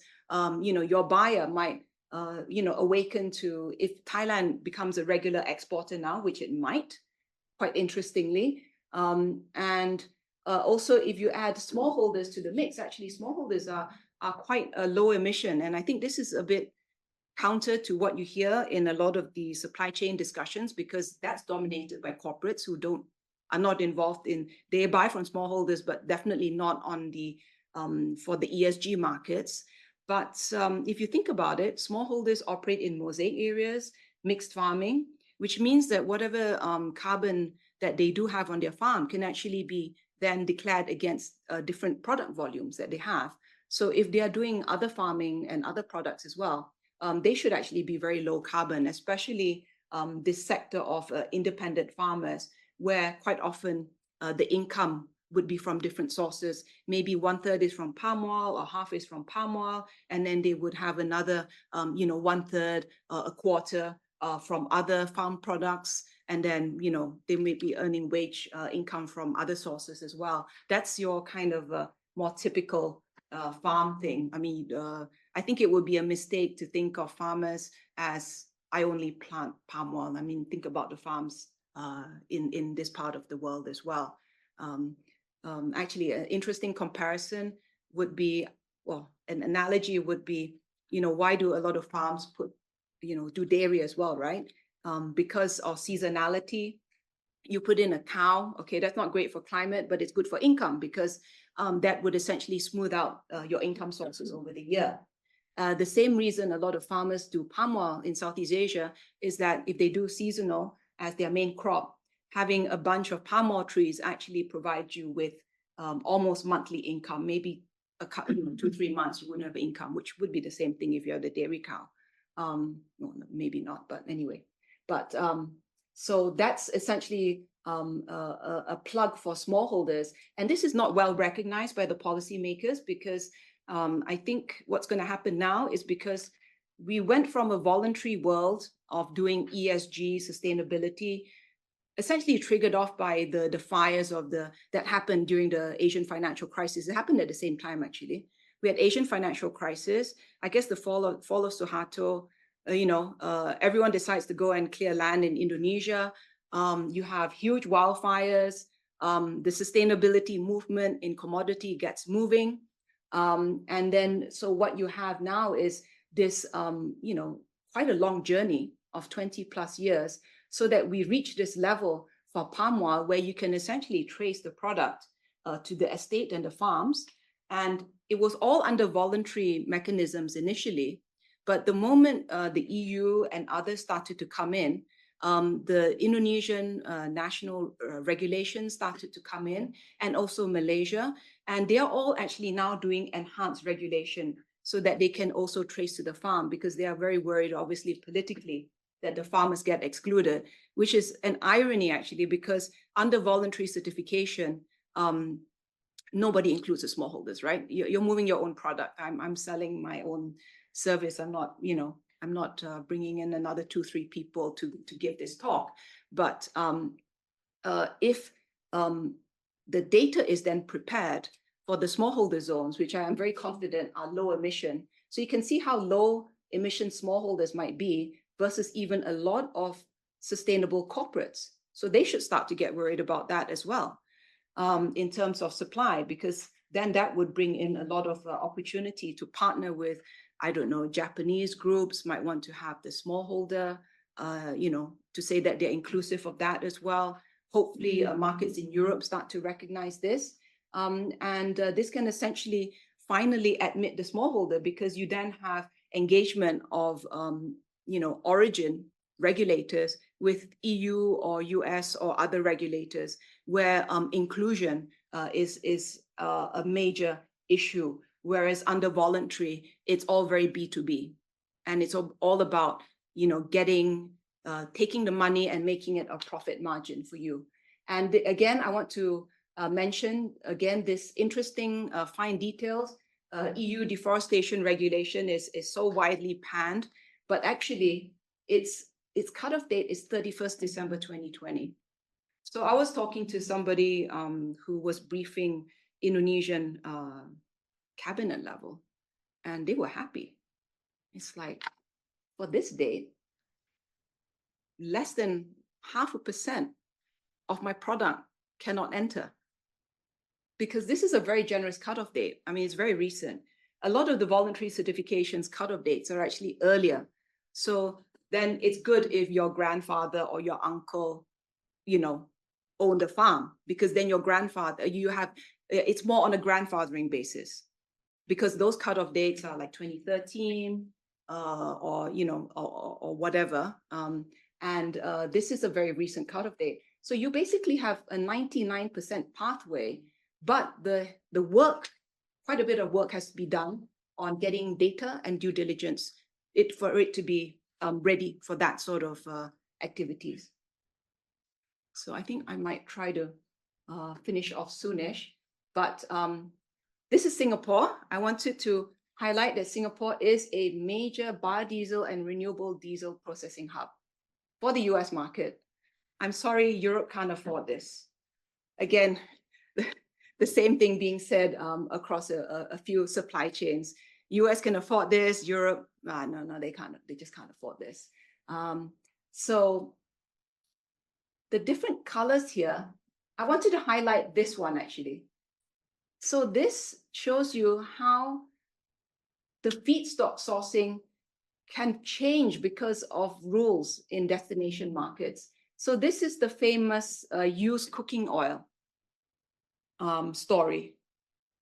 your buyer might awaken to, if Thailand becomes a regular exporter now, which it might, quite interestingly, and also if you add smallholders to the mix, actually smallholders are quite a low emission, and I think this is a bit counter to what you hear in a lot of the supply chain discussions, because that's dominated by corporates who are not involved in, they buy from smallholders, but definitely not on the for the ESG markets. But if you think about it, smallholders operate in mosaic areas, mixed farming, which means that whatever carbon that they do have on their farm can actually be then declared against different product volumes that they have. So if they are doing other farming and other products as well, they should actually be very low carbon, especially this sector of independent farmers, where quite often the income would be from different sources. Maybe 1/3 is from palm oil or half is from palm oil, and then they would have another, 1/3, a quarter from other farm products. And then, they may be earning wage income from other sources as well. That's your kind of more typical farm thing. I mean, I think it would be a mistake to think of farmers as, I only plant palm oil. I mean, think about the farms in this part of the world as well. Actually, an interesting comparison would be, well, an analogy would be, why do a lot of farms do dairy as well, right? Because of seasonality. You put in a cow, okay, that's not great for climate, but it's good for income, because that would essentially smooth out your income sources over the year. The same reason a lot of farmers do palm oil in Southeast Asia is that if they do seasonal as their main crop, having a bunch of palm oil trees actually provides you with almost monthly income. Maybe a couple, 2-3 months you wouldn't have income, which would be the same thing if you had a dairy cow. Well, maybe not, but anyway. But so that's essentially a plug for smallholders. And this is not well recognized by the policymakers, because I think what's going to happen now is, because we went from a voluntary world of doing ESG sustainability, essentially triggered off by the fires that happened during the Asian financial crisis. It happened at the same time, actually. We had Asian financial crisis. I guess the fall of Suharto, everyone decides to go and clear land in Indonesia. You have huge wildfires. The sustainability movement in commodity gets moving. And then, so what you have now is this, quite a long journey of 20+ years, so that we reach this level for palm oil where you can essentially trace the product to the estate and the farms. And it was all under voluntary mechanisms initially. But the moment the EU and others started to come in, the Indonesian national regulations started to come in, and also Malaysia. And they are all actually now doing enhanced regulation so that they can also trace to the farm, because they are very worried, obviously, politically, that the farmers get excluded, which is an irony, actually, because under voluntary certification, nobody includes the smallholders, right? You're moving your own product. I'm selling my own service. I'm not, I'm not bringing in another 2-3 people to give this talk. But if the data is then prepared for the smallholder zones, which I am very confident are low emission, so you can see how low emission smallholders might be versus even a lot of sustainable corporates. So they should start to get worried about that as well, in terms of supply, because then that would bring in a lot of opportunity to partner with, I don't know, Japanese groups might want to have the smallholder, to say that they're inclusive of that as well. Hopefully markets in Europe start to recognize this. And this can essentially finally admit the smallholder, because you then have engagement of, origin regulators with EU or US or other regulators, where inclusion is a major issue. Whereas under voluntary, it's all very B2B, and it's all about, taking the money and making it a profit margin for you. And again, I want to mention again this interesting fine details. EU deforestation regulation is so widely panned, but actually its cutoff date is 31st December 2020. So I was talking to somebody who was briefing Indonesian cabinet level, and they were happy. It's like, for this date, less than 0.5% of my product cannot enter, because this is a very generous cutoff date. I mean, it's very recent. A lot of the voluntary certifications cutoff dates are actually earlier. So then it's good if your grandfather or your uncle, owned a farm, because then your grandfather, it's more on a grandfathering basis, because those cutoff dates are like 2013 or whatever. And this is a very recent cutoff date. So you basically have a 99% pathway, but the work, quite a bit of work has to be done on getting data and due diligence for it to be ready for that sort of activities. So I think I might try to finish off soonish, but this is Singapore. I wanted to highlight that Singapore is a major biodiesel and renewable diesel processing hub for the US market. I'm sorry, Europe can't afford this. Again, the same thing being said across a few supply chains. US can afford this, Europe, no, they can't, they just can't afford this. So the different colors here, I wanted to highlight this one actually. So this shows you how the feedstock sourcing can change because of rules in destination markets. So this is the famous used cooking oil story.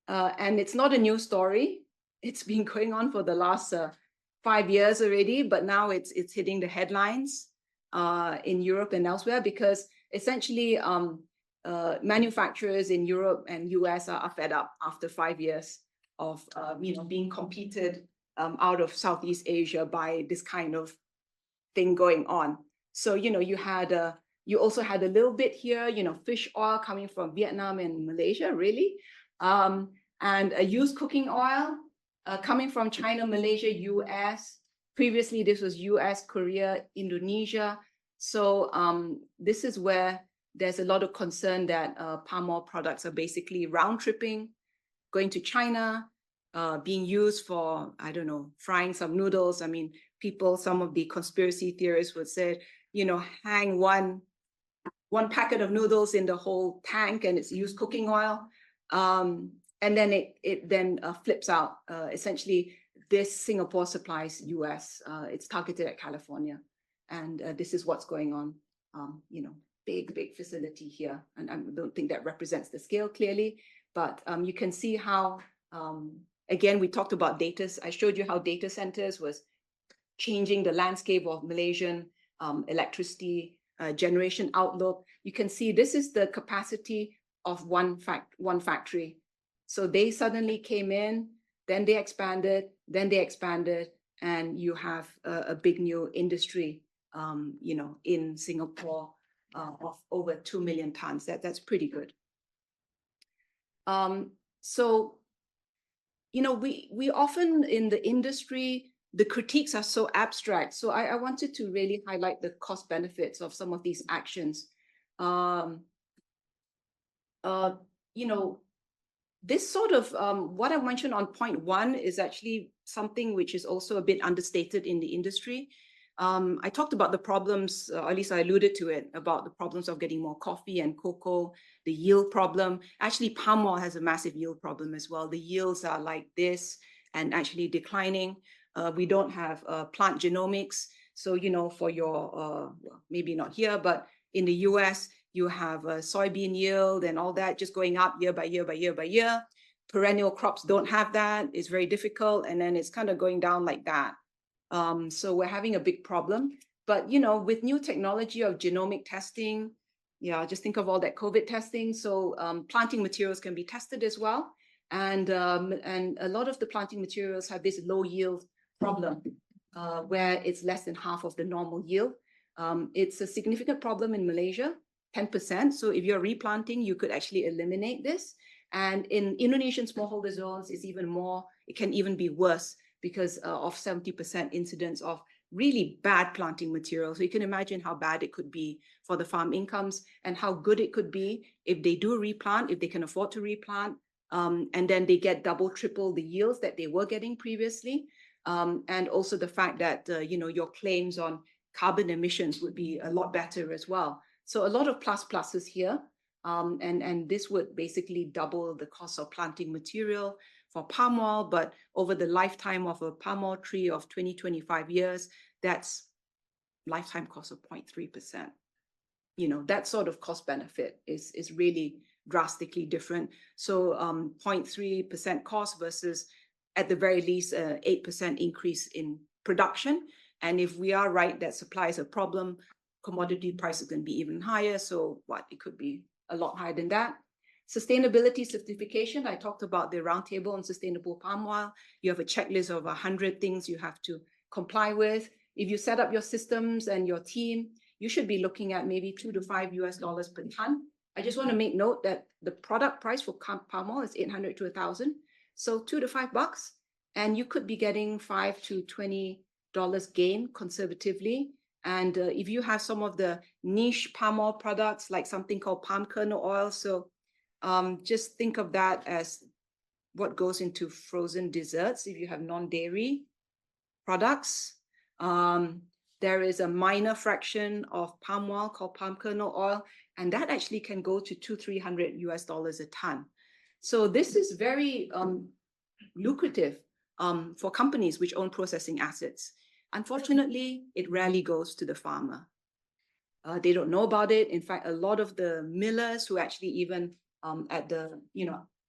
And it's not a new story. It's been going on for the last 5 years already, but now it's hitting the headlines in Europe and elsewhere, because essentially manufacturers in Europe and US are fed up after 5 years of being competed out of Southeast Asia by this kind of thing going on. So you also had a little bit here, fish oil coming from Vietnam and Malaysia, really, and a used cooking oil coming from China, Malaysia, US. Previously, this was US, Korea, Indonesia. So this is where there's a lot of concern that palm oil products are basically round tripping, going to China, being used for, I don't know, frying some noodles. I mean, some of the conspiracy theorists would say, hang one packet of noodles in the whole tank and it's used cooking oil. And then it then flips out. Essentially, this Singapore supplies US. It's targeted at California. And this is what's going on, big facility here. And I don't think that represents the scale clearly, but you can see how, again, we talked about data. I showed you how data centers was changing the landscape of Malaysian electricity generation outlook. You can see this is the capacity of one factory. So they suddenly came in, then they expanded, and you have a big new industry, in Singapore of over 2 million tons. That's pretty good. So, we often in the industry, the critiques are so abstract. So I wanted to really highlight the cost benefits of some of these actions. This sort of, what I mentioned on point 1 is actually something which is also a bit understated in the industry. I talked about the problems, or at least I alluded to it, about the problems of getting more coffee and cocoa, the yield problem. Actually, palm oil has a massive yield problem as well. The yields are like this and actually declining. We don't have plant genomics. So, for your, maybe not here, but in the US, you have soybean yield and all that just going up year by year. Perennial crops don't have that. It's very difficult. And then it's kind of going down like that. So we're having a big problem. But, with new technology of genomic testing, just think of all that COVID testing. So planting materials can be tested as well. And a lot of the planting materials have this low yield problem where it's less than half of the normal yield. It's a significant problem in Malaysia. 10%. So if you're replanting, you could actually eliminate this. And in Indonesian smallholder zones, it's even more, it can even be worse because of 70% incidence of really bad planting material. So you can imagine how bad it could be for the farm incomes and how good it could be if they do replant, if they can afford to replant, and then they get double, triple the yields that they were getting previously. And also the fact that, your claims on carbon emissions would be a lot better as well. So a lot of pluses here. And this would basically double the cost of planting material for palm oil, but over the lifetime of a palm oil tree of 20-25 years, that's lifetime cost of 0.3%. That sort of cost benefit is really drastically different. So 0.3% cost versus at the very least 8% increase in production. And if we are right that supply is a problem, commodity prices can be even higher. So it could be a lot higher than that. Sustainability certification. I talked about the roundtable on sustainable palm oil. You have a checklist of 100 things you have to comply with. If you set up your systems and your team, you should be looking at maybe $2 to $5 per ton. I just want to make note that the product price for palm oil is $800 to $1,000. So $2 to $5, and you could be getting $5 to $20 gain conservatively. And if you have some of the niche palm oil products, like something called palm kernel oil, so just think of that as what goes into frozen desserts. If you have non-dairy products, there is a minor fraction of palm oil called palm kernel oil, and that actually can go to $200-300 a ton. So this is very lucrative for companies which own processing assets. Unfortunately, it rarely goes to the farmer. They don't know about it. In fact, a lot of the millers who actually even at the,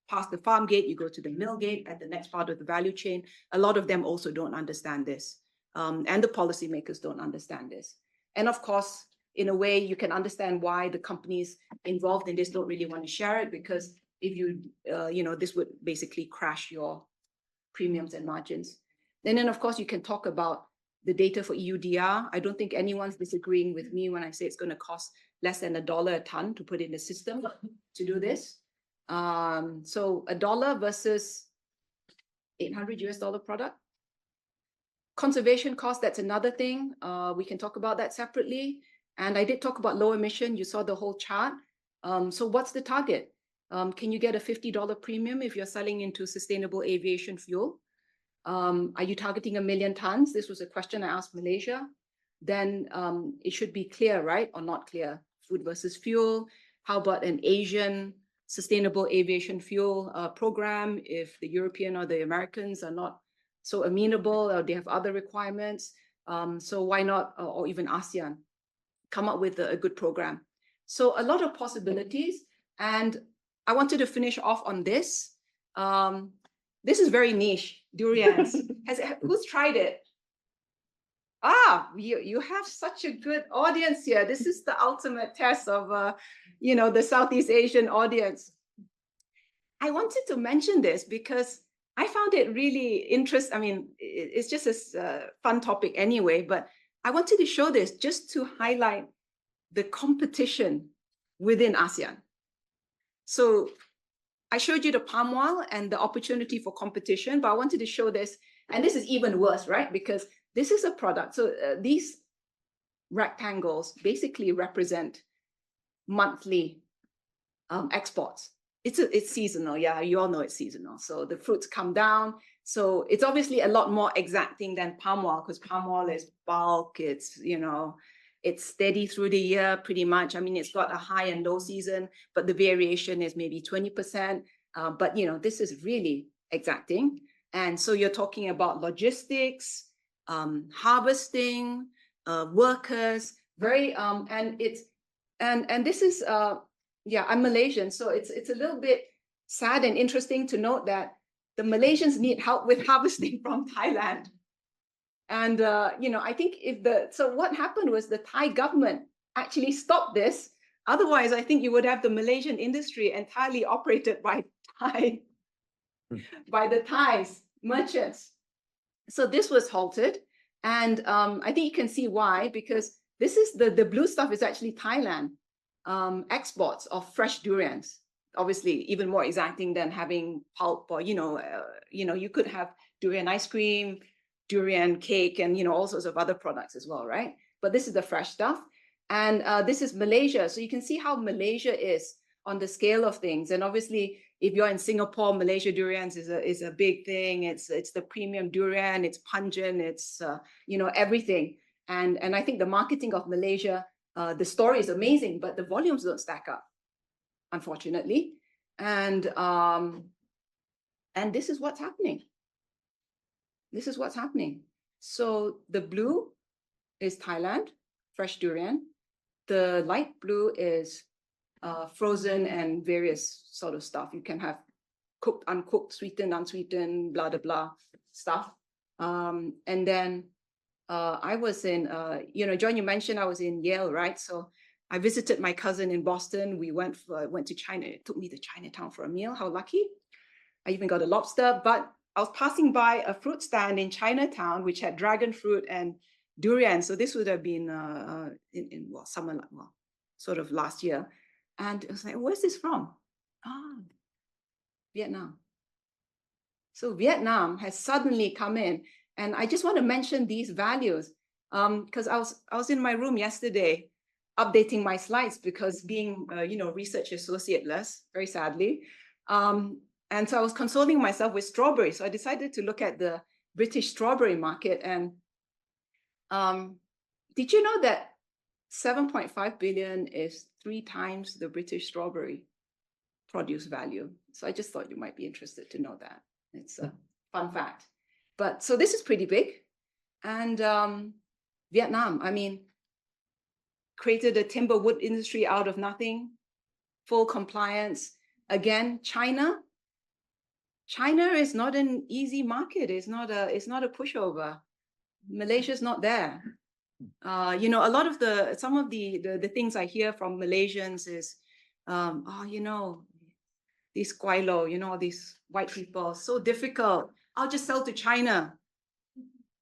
past the farm gate, you go to the mill gate at the next part of the value chain, a lot of them also don't understand this. And the policymakers don't understand this. And of course, in a way, you can understand why the companies involved in this don't really want to share it, because if you, this would basically crash your premiums and margins. And then, of course, you can talk about the data for EUDR. I don't think anyone's disagreeing with me when I say it's going to cost less than $1 a ton to put in the system to do this. So $1 versus $800 product. Conservation cost, that's another thing. We can talk about that separately. And I did talk about low emission. You saw the whole chart. So what's the target? Can you get a $50 premium if you're selling into sustainable aviation fuel? Are you targeting 1 million tons? This was a question I asked Malaysia. Then it should be clear, right? Or not clear. Food versus fuel. How about an Asian sustainable aviation fuel program if the European or the Americans are not so amenable or they have other requirements? So why not, or even ASEAN, come up with a good program? So a lot of possibilities. And I wanted to finish off on this. This is very niche, durians. Who's tried it? You have such a good audience here. This is the ultimate test of, the Southeast Asian audience. I wanted to mention this because I found it really interesting. I mean, it's just a fun topic anyway, but I wanted to show this just to highlight the competition within ASEAN. So I showed you the palm oil and the opportunity for competition, but I wanted to show this, and this is even worse, right? Because this is a product. So these rectangles basically represent monthly exports. It's seasonal. Yeah, you all know it's seasonal. So the fruits come down. So it's obviously a lot more exacting than palm oil, because palm oil is bulk. It's, it's steady through the year pretty much. I mean, it's got a high and low season, but the variation is maybe 20%. But, this is really exacting. And so you're talking about logistics, harvesting, workers, and this is, I'm Malaysian. So it's a little bit sad and interesting to note that the Malaysians need help with harvesting from Thailand. And, I think so what happened was the Thai government actually stopped this. Otherwise, I think you would have the Malaysian industry entirely operated by the Thais merchants. So this was halted. And I think you can see why, because this is the blue stuff is actually Thailand. exports of fresh durians. Obviously, even more exacting than having pulp, or you could have durian ice cream, durian cake, and all sorts of other products as well, right? But this is the fresh stuff, and this is Malaysia. So you can see how Malaysia is on the scale of things. And obviously, if you're in Singapore, Malaysia durians is a big thing. It's the premium durian. It's pungent. It's everything. And I think the marketing of Malaysia, the story is amazing, but the volumes don't stack up, unfortunately. And this is what's happening. This is what's happening. So the blue is Thailand, fresh durian. The light blue is frozen and various sort of stuff. You can have cooked, uncooked, sweetened, unsweetened, blah, blah, blah stuff. And then I was in, John, you mentioned I was in Yale, right? So I visited my cousin in Boston. We went to China. It took me to Chinatown for a meal. How lucky. I even got a lobster, but I was passing by a fruit stand in Chinatown, which had dragon fruit and durian. So this would have been in summer, sort of last year. And I was like, where's this from? Vietnam. So Vietnam has suddenly come in. And I just want to mention these values because I was in my room yesterday updating my slides because being, research associate-less, very sadly. And so I was consoling myself with strawberries. So I decided to look at the British strawberry market. And did you know that 7.5 billion is 3 times the British strawberry produce value? So I just thought you might be interested to know that. It's a fun fact. But so this is pretty big. And Vietnam, I mean, created a timber wood industry out of nothing, full compliance. Again, China is not an easy market. It's not a pushover. Malaysia's not there. A lot of some of the things I hear from Malaysians is, these Guilo, these white people, so difficult. I'll just sell to China.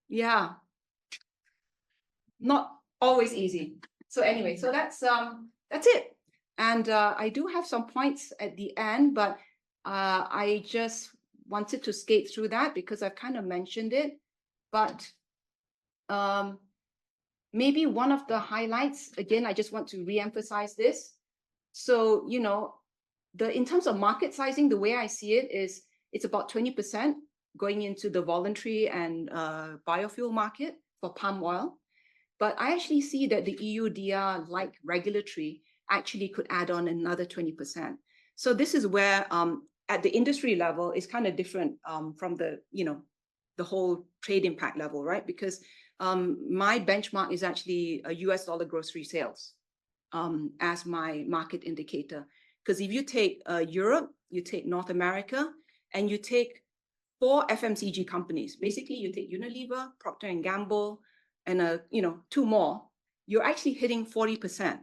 Yeah, not always easy. So anyway, so that's it. And I do have some points at the end, but I just wanted to skate through that because I've kind of mentioned it. But maybe one of the highlights, again, I just want to reemphasize this. So, in terms of market sizing, the way I see it is it's about 20% going into the voluntary and biofuel market for palm oil. But I actually see that the EUDR, like regulatory, actually could add on another 20%. So this is where at the industry level, it's kind of different from the whole trade impact level, right? Because my benchmark is actually a US dollar grocery sales as my market indicator. Because if you take Europe, you take North America, and you take 4 FMCG companies, basically you take Unilever, Procter & Gamble, and 2 more, you're actually hitting 40%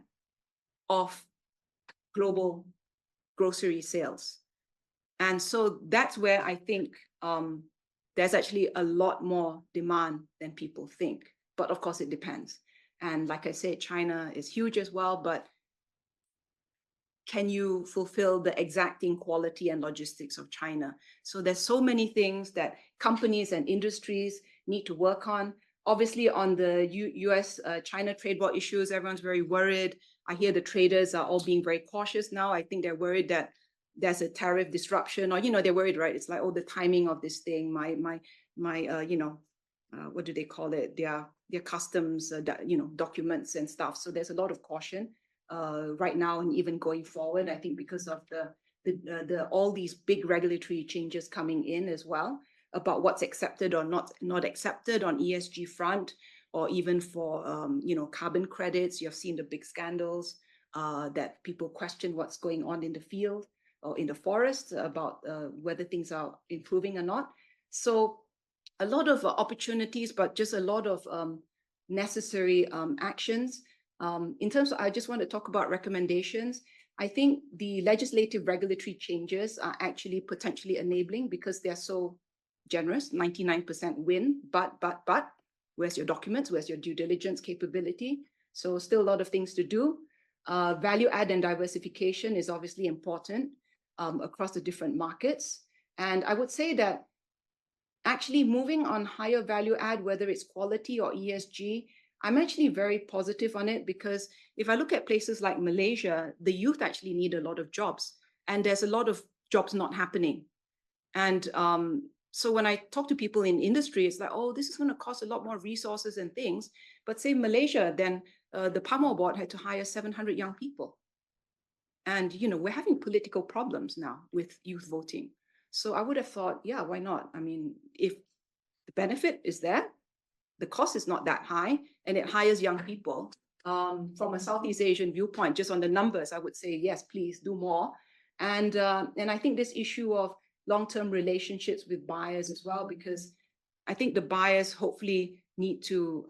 of global grocery sales. And so that's where I think there's actually a lot more demand than people think. But of course, it depends. And like I said, China is huge as well, but can you fulfill the exacting quality and logistics of China? So there's so many things that companies and industries need to work on. Obviously, on the US-China trade war issues, everyone's very worried. I hear the traders are all being very cautious now. I think they're worried that there's a tariff disruption, or they're worried, right? It's like, oh, the timing of this thing, what do they call it? Their customs, documents and stuff. So there's a lot of caution right now and even going forward. I think because of the all these big regulatory changes coming in as well about what's accepted or not accepted on ESG front, or even for carbon credits. You've seen the big scandals that people question what's going on in the field or in the forest about whether things are improving or not. So a lot of opportunities, but just a lot of necessary actions. In terms of, I just want to talk about recommendations. I think the legislative regulatory changes are actually potentially enabling because they're so generous, 99% win, but, where's your documents? Where's your due diligence capability? So still a lot of things to do. Value add and diversification is obviously important across the different markets. And I would say that actually moving on higher value add, whether it's quality or ESG, I'm actually very positive on it, because if I look at places like Malaysia, the youth actually need a lot of jobs, and there's a lot of jobs not happening. And so when I talk to people in industry, it's like, oh, this is going to cost a lot more resources and things. But say Malaysia, then the palm oil board had to hire 700 young people. And, you know, we're having political problems now with youth voting. So I would have thought, yeah, why not? I mean, if the benefit is there, the cost is not that high, and it hires young people. From a Southeast Asian viewpoint, just on the numbers, I would say, yes, please do more. And I think this issue of long-term relationships with buyers as well, because I think the buyers hopefully need to,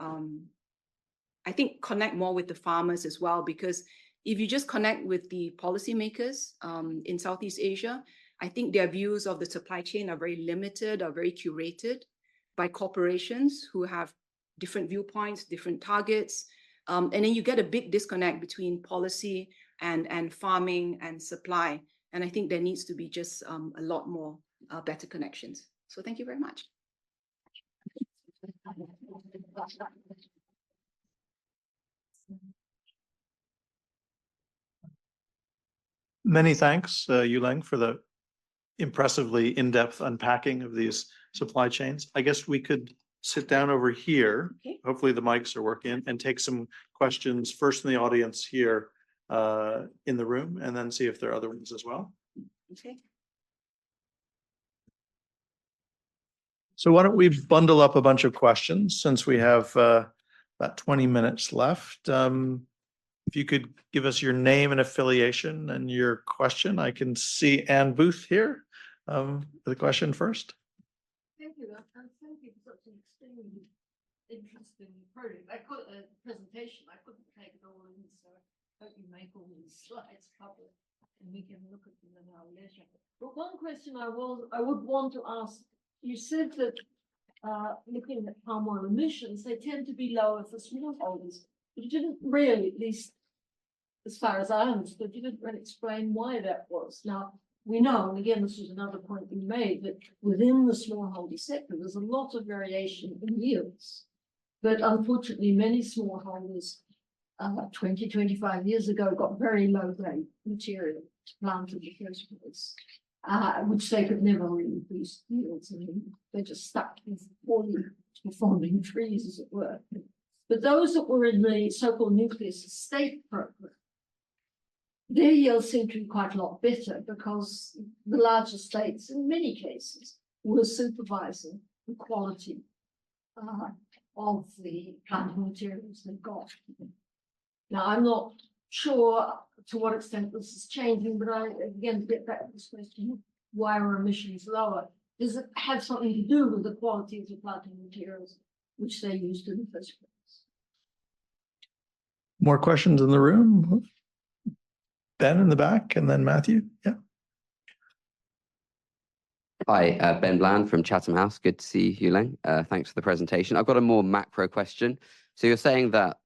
I think, connect more with the farmers as well, because if you just connect with the policymakers in Southeast Asia, I think their views of the supply chain are very limited, are very curated by corporations who have different viewpoints, different targets. And then you get a big disconnect between policy and farming and supply. And I think there needs to be just a lot more better connections. So thank you very much. Many thanks, Yuleng, for the impressively in-depth unpacking of these supply chains. I guess we could sit down over here. Okay. Hopefully the mics are working, and take some questions first in the audience here in the room, and then see if there are other ones as well. Okay. So why don't we bundle up a bunch of questions, since we have about 20 minutes left. If you could give us your name and affiliation and your question. I can see Ann Booth here. The question first. Thank you, and thank you for such an extremely interesting presentation. I couldn't take it all in, so I hope you make all these slides public and we can look at them in our leisure. But one question I would want to ask, you said that looking at palm oil emissions, they tend to be lower for smallholders, but you didn't really, at least as far as I understood, you didn't really explain why that was. Now, we know, and again, this was another point we made, that within the smallholder sector, there's a lot of variation in yields. But unfortunately, many smallholders 20, 25 years ago got very low grade material to plant in the first place, which they could never really boost yields. I mean, they're just stuck with poorly performing trees, as it were. But those that were in the so-called nucleus estate program, their yields seem to be quite a lot better, because the larger states, in many cases, were supervising the quality of the planting materials they got. Now, I'm not sure to what extent this is changing, but I, again, get back to this question, why are emissions lower? Does it have something to do with the quality of the planting materials which they used in the first place? More questions in the room? Ben in the back, and then Matthew. Yeah. Hi, Ben Bland from Chatham House. Good to see you, Yuleng. Thanks for the presentation. I've got a more macro question. So you're saying that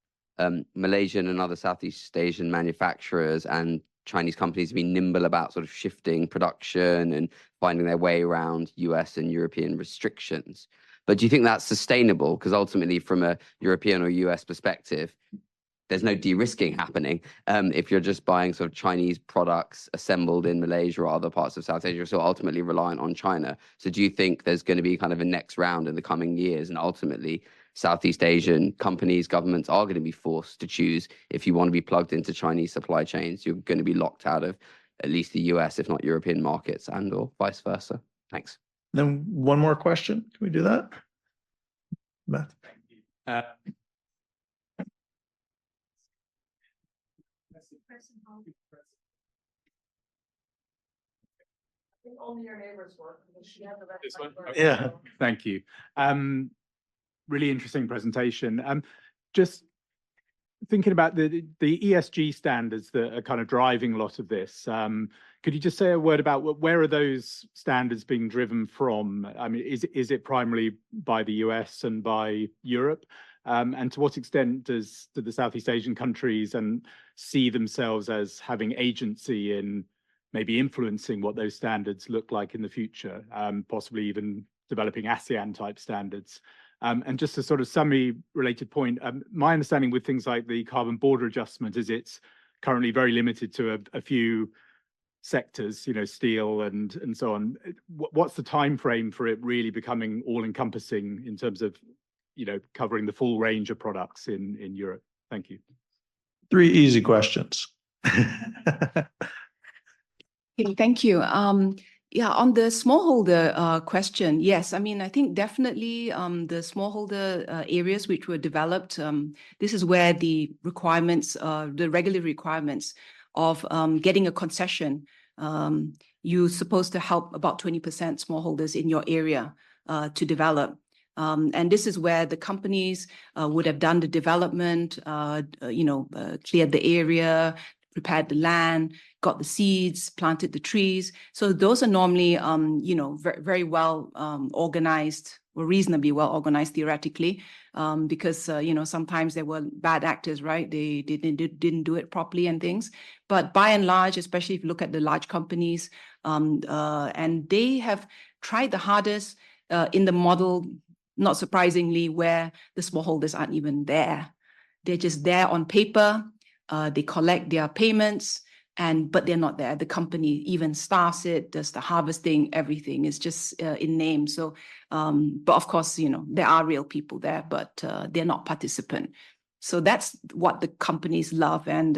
Malaysian and other Southeast Asian manufacturers and Chinese companies have been nimble about sort of shifting production and finding their way around US and European restrictions. But do you think that's sustainable? Because ultimately, from a European or US perspective, there's no de-risking happening. If you're just buying sort of Chinese products assembled in Malaysia or other parts of South Asia, you're still ultimately reliant on China. So do you think there's going to be kind of a next round in the coming years, and ultimately Southeast Asian companies, governments are going to be forced to choose, if you want to be plugged into Chinese supply chains, you're going to be locked out of at least the US, if not European markets, and or vice versa? Thanks. Then one more question. Can we do that? Matt. Yeah. Thank you. Really interesting presentation. Just thinking about the ESG standards that are kind of driving a lot of this. Could you just say a word about where are those standards being driven from? I mean, is it primarily by the US and by Europe? And to what extent do the Southeast Asian countries see themselves as having agency in maybe influencing what those standards look like in the future, possibly even developing ASEAN-type standards? And just a sort of summary-related point, my understanding with things like the carbon border adjustment is it's currently very limited to a few sectors, steel and so on. What's the time frame for it really becoming all-encompassing in terms of, covering the full range of products in Europe? Thank you. 3 easy questions. Okay, thank you. Yeah, on the smallholder question, yes, I mean, I think definitely the smallholder areas which were developed, this is where the requirements, the regulatory requirements of getting a concession, you're supposed to help about 20% smallholders in your area to develop. And this is where the companies would have done the development, cleared the area, prepared the land, got the seeds, planted the trees. So those are normally, very, very well organized, or reasonably well organized theoretically, because, sometimes there were bad actors, right? They didn't do it properly and things. But by and large, especially if you look at the large companies, and they have tried the hardest in the model, not surprisingly, where the smallholders aren't even there. They're just there on paper. They collect their payments, but they're not there. The company even staffs it, does the harvesting, everything is just in name. So, but of course, there are real people there, but they're not participant. So that's what the companies love. And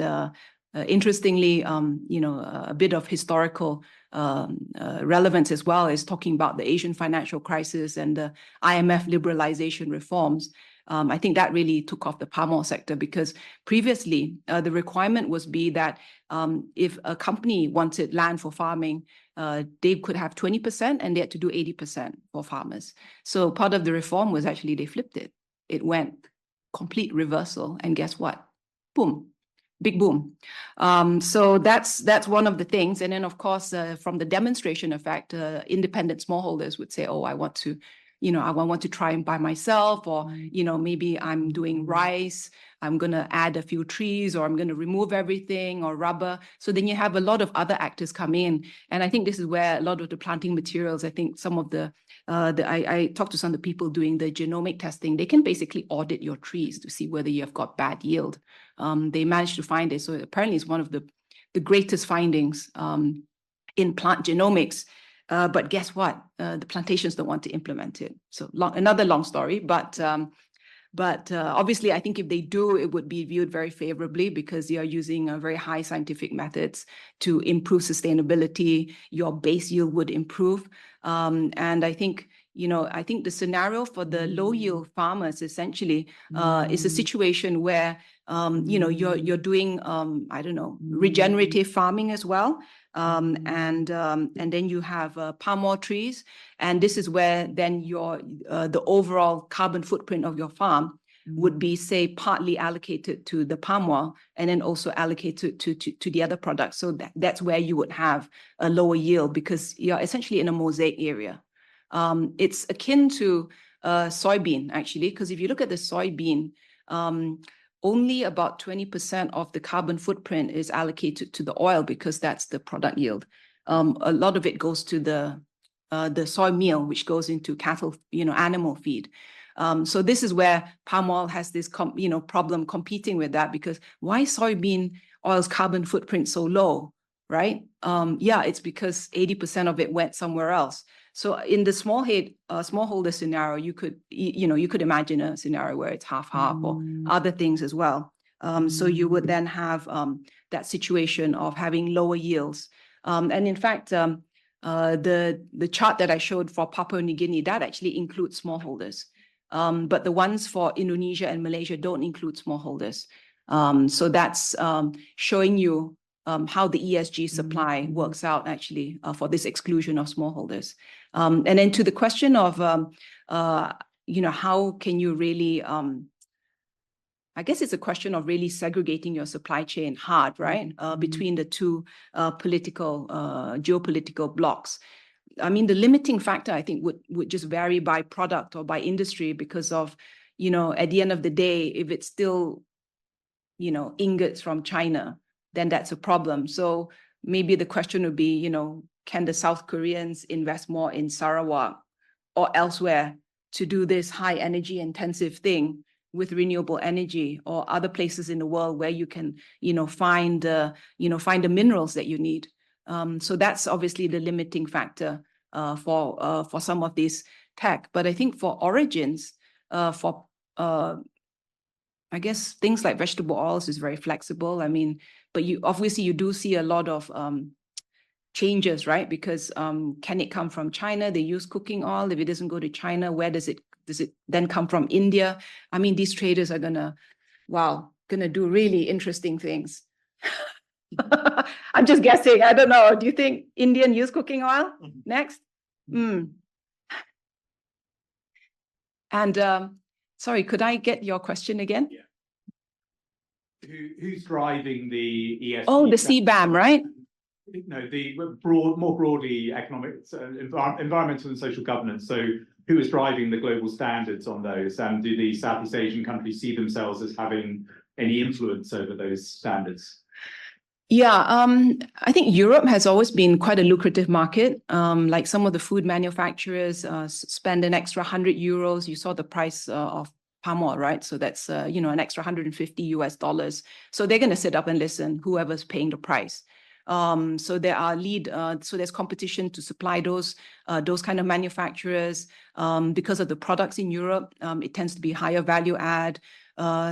interestingly, a bit of historical relevance as well is talking about the Asian financial crisis and the IMF liberalization reforms. I think that really took off the palm oil sector, because previously the requirement was that if a company wanted land for farming, they could have 20% and they had to do 80% for farmers. So part of the reform was actually they flipped it. It went complete reversal, and guess what? Boom. Big boom. So that's one of the things. And then, of course, from the demonstration effect, independent smallholders would say, oh, I want to try and by myself, or, maybe I'm doing rice, I'm going to add a few trees, or I'm going to remove everything, or rubber. So then you have a lot of other actors come in. And I think this is where a lot of the planting materials, I think some of I talked to some of the people doing the genomic testing, they can basically audit your trees to see whether you have got bad yield. They managed to find it. So apparently it's one of the greatest findings in plant genomics. But guess what? The plantations don't want to implement it. So another long story, but obviously, I think if they do, it would be viewed very favorably, because you're using very high scientific methods to improve sustainability. Your base yield would improve. And I think, the scenario for the low yield farmers essentially is a situation where, you're doing, regenerative farming as well. And then you have palm oil trees, and this is where then the overall carbon footprint of your farm would be, say, partly allocated to the palm oil, and then also allocated to the other products. So that's where you would have a lower yield, because you're essentially in a mosaic area. It's akin to soybean, actually, because if you look at the soybean, only about 20% of the carbon footprint is allocated to the oil, because that's the product yield. A lot of it goes to the soy meal, which goes into cattle, animal feed. So this is where palm oil has this problem competing with that, because why soybean oil's carbon footprint so low, right? It's because 80% of it went somewhere else. So in the smallholder scenario, you could imagine a scenario where it's half-half, or other things as well. So you would then have that situation of having lower yields. And in fact, the chart that I showed for Papua New Guinea, that actually includes smallholders. But the ones for Indonesia and Malaysia don't include smallholders. So that's showing you how the ESG supply works out, actually, for this exclusion of smallholders. And then to the question of, how can you really, I guess it's a question of really segregating your supply chain hard, right, between the two geopolitical blocks. I mean, the limiting factor, I think, would just vary by product or by industry, because of, you know, at the end of the day, if it's still, you know, ingots from China, then that's a problem. So maybe the question would be, you know, can the South Koreans invest more in Sarawak or elsewhere to do this high energy intensive thing with renewable energy, or other places in the world where you can, you know, find the minerals that you need. So that's obviously the limiting factor for some of these tech. But I think for origins, I guess things like vegetable oils is very flexible. I mean, but you obviously do see a lot of changes, right? Because can it come from China? They use cooking oil. If it doesn't go to China, where does it then come from? India? I mean, these traders are gonna do really interesting things. I'm just guessing. I don't know. Do you think Indian use cooking oil next? And sorry, could I get your question again? Yeah. Who's driving the ESG? Oh, the CBAM, right? No, the more broadly economic, environmental and social governance. So who is driving the global standards on those? And do the Southeast Asian countries see themselves as having any influence over those standards? Yeah, I think Europe has always been quite a lucrative market. Like some of the food manufacturers spend an extra 100 euros. You saw the price of palm oil, right? So that's you know, an extra $150. So they're going to sit up and listen, whoever's paying the price. So there are so there's competition to supply those kind of manufacturers. Because of the products in Europe, it tends to be higher value add.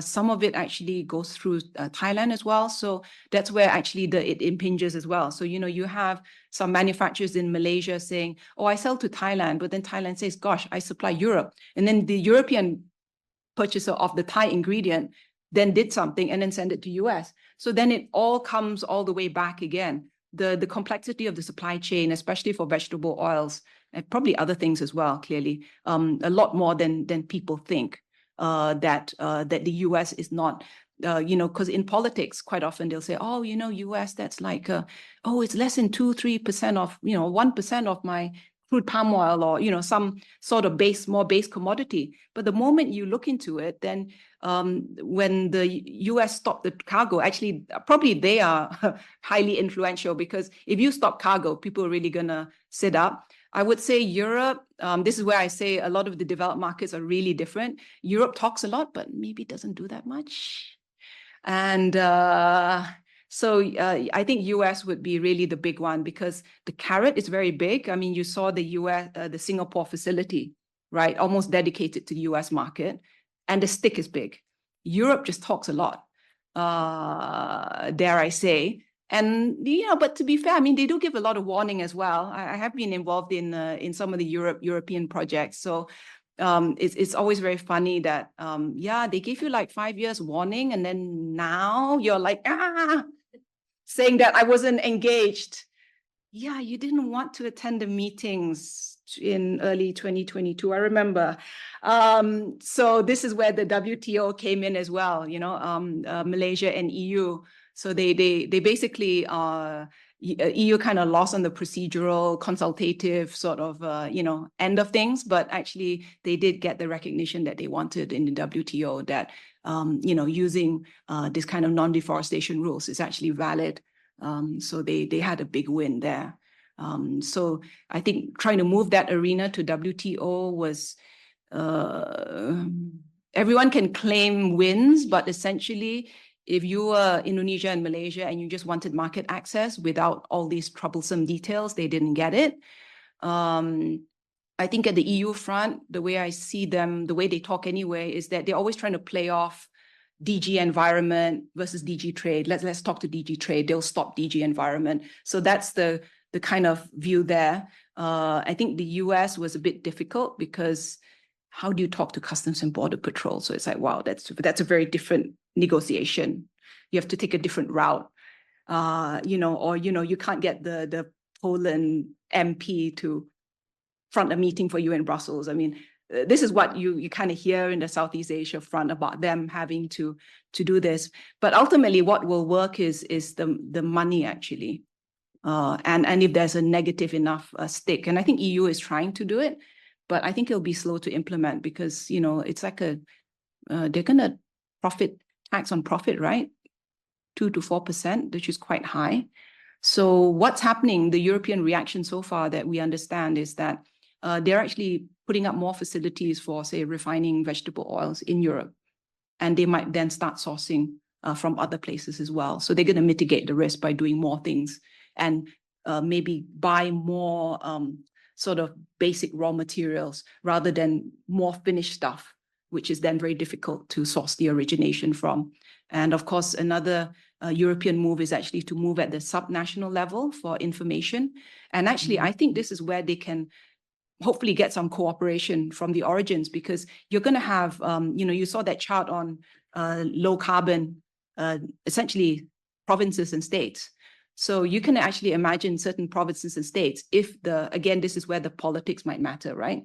Some of it actually goes through Thailand as well. So that's where actually it impinges as well. So, you know, you have some manufacturers in Malaysia saying, oh, I sell to Thailand, but then Thailand says, gosh, I supply Europe. And then the European purchaser of the Thai ingredient then did something and then send it to US. So then it all comes all the way back again. The complexity of the supply chain, especially for vegetable oils, and probably other things as well, clearly, a lot more than people think. That the US is not, you know, because in politics, quite often they'll say, oh, you know, US, that's like, oh, it's less than 2-3% of, you know, 1% of my crude palm oil, or, you know, some sort of more base commodity. But the moment you look into it, then when the US stopped the cargo, actually, probably they are highly influential, because if you stop cargo, people are really going to sit up. I would say Europe, this is where I say a lot of the developed markets are really different. Europe talks a lot, but maybe doesn't do that much. And so I think US would be really the big one, because the carrot is very big. I mean, you saw the US, the Singapore facility, right? Almost dedicated to the US market. And the stick is big. Europe just talks a lot, dare I say. And, you know, but to be fair, I mean, they do give a lot of warning as well. I have been involved in some of the European projects. So it's always very funny that, yeah, they give you like 5 years warning. And then now you're like, saying that I wasn't engaged. Yeah, you didn't want to attend the meetings in early 2022, I remember. So this is where the WTO came in as well, you know, Malaysia and EU. So they basically EU kind of lost on the procedural, consultative sort of, you know, end of things, but actually they did get the recognition that they wanted in the WTO, that, you know, using this kind of non-deforestation rules is actually valid. So they had a big win there. So I think trying to move that arena to WTO was, everyone can claim wins, but essentially, if you were Indonesia and Malaysia and you just wanted market access without all these troublesome details, they didn't get it. I think at the EU front, the way I see them, the way they talk anyway, is that they're always trying to play off DG environment versus DG trade. Let's talk to DG trade. They'll stop DG environment. So that's the kind of view there. I think the US was a bit difficult, because how do you talk to Customs and Border Patrol? So it's like, wow, that's a very different negotiation. You have to take a different route, you know, or, you know, you can't get the Poland MP to front a meeting for you in Brussels. I mean, this is what you kind of hear in the Southeast Asia front about them having to do this. But ultimately, what will work is the money, actually. And if there's a negative enough stick. And I think EU is trying to do it, but I think it'll be slow to implement, because, you know, it's like they're gonna tax on profit, right? 2 to 4%, which is quite high. So what's happening, the European reaction so far that we understand is that they're actually putting up more facilities for, say, refining vegetable oils in Europe. And they might then start sourcing from other places as well. So they're going to mitigate the risk by doing more things and maybe buy more sort of basic raw materials rather than more finished stuff, which is then very difficult to source the origination from. And of course, another European move is actually to move at the subnational level for information. And actually, I think this is where they can hopefully get some cooperation from the origins, because you're going to have, you saw that chart on low carbon, essentially provinces and states. So you can actually imagine certain provinces and states, if again, this is where the politics might matter, right?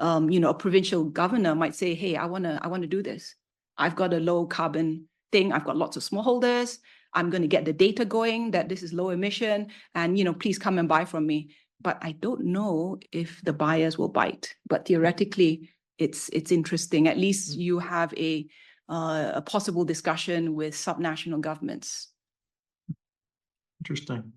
A provincial governor might say, hey, I want to do this. I've got a low carbon thing. I've got lots of smallholders. I'm going to get the data going that this is low emission, and, please come and buy from me. But I don't know if the buyers will bite. But theoretically, it's interesting. At least you have a possible discussion with subnational governments. Interesting.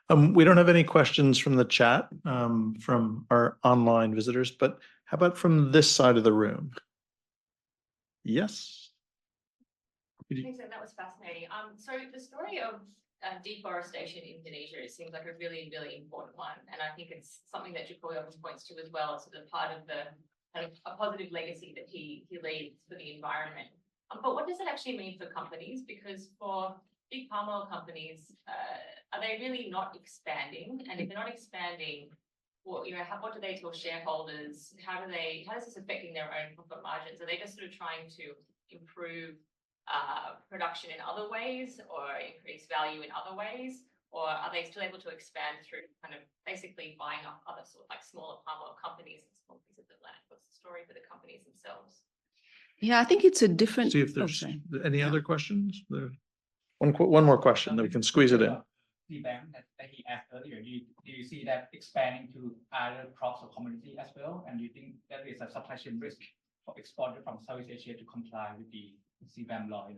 We don't have any questions from the chat from our online visitors, but how about from this side of the room? Yes. Thanks, that was fascinating. So the story of deforestation in Indonesia, it seems like a really, really important one. And I think it's something that Jokowi always points to as well. It's sort of part of the kind of a positive legacy that he leaves for the environment. But what does it actually mean for companies? Because for big palm oil companies, are they really not expanding? And if they're not expanding, what do they tell shareholders? How is this affecting their own profit margins? Are they just sort of trying to improve production in other ways or increase value in other ways? Or are they still able to expand through kind of basically buying up other sort of like smaller palm oil companies and small pieces of land? What's the story for the companies themselves? Yeah, I think it's a different. See if there's any other questions. One more question, then we can squeeze it in. CBAM that he asked earlier, do you see that expanding to other crops or commodity as well? And do you think there is a supply chain risk for exporters from Southeast Asia to comply with the CBAM law?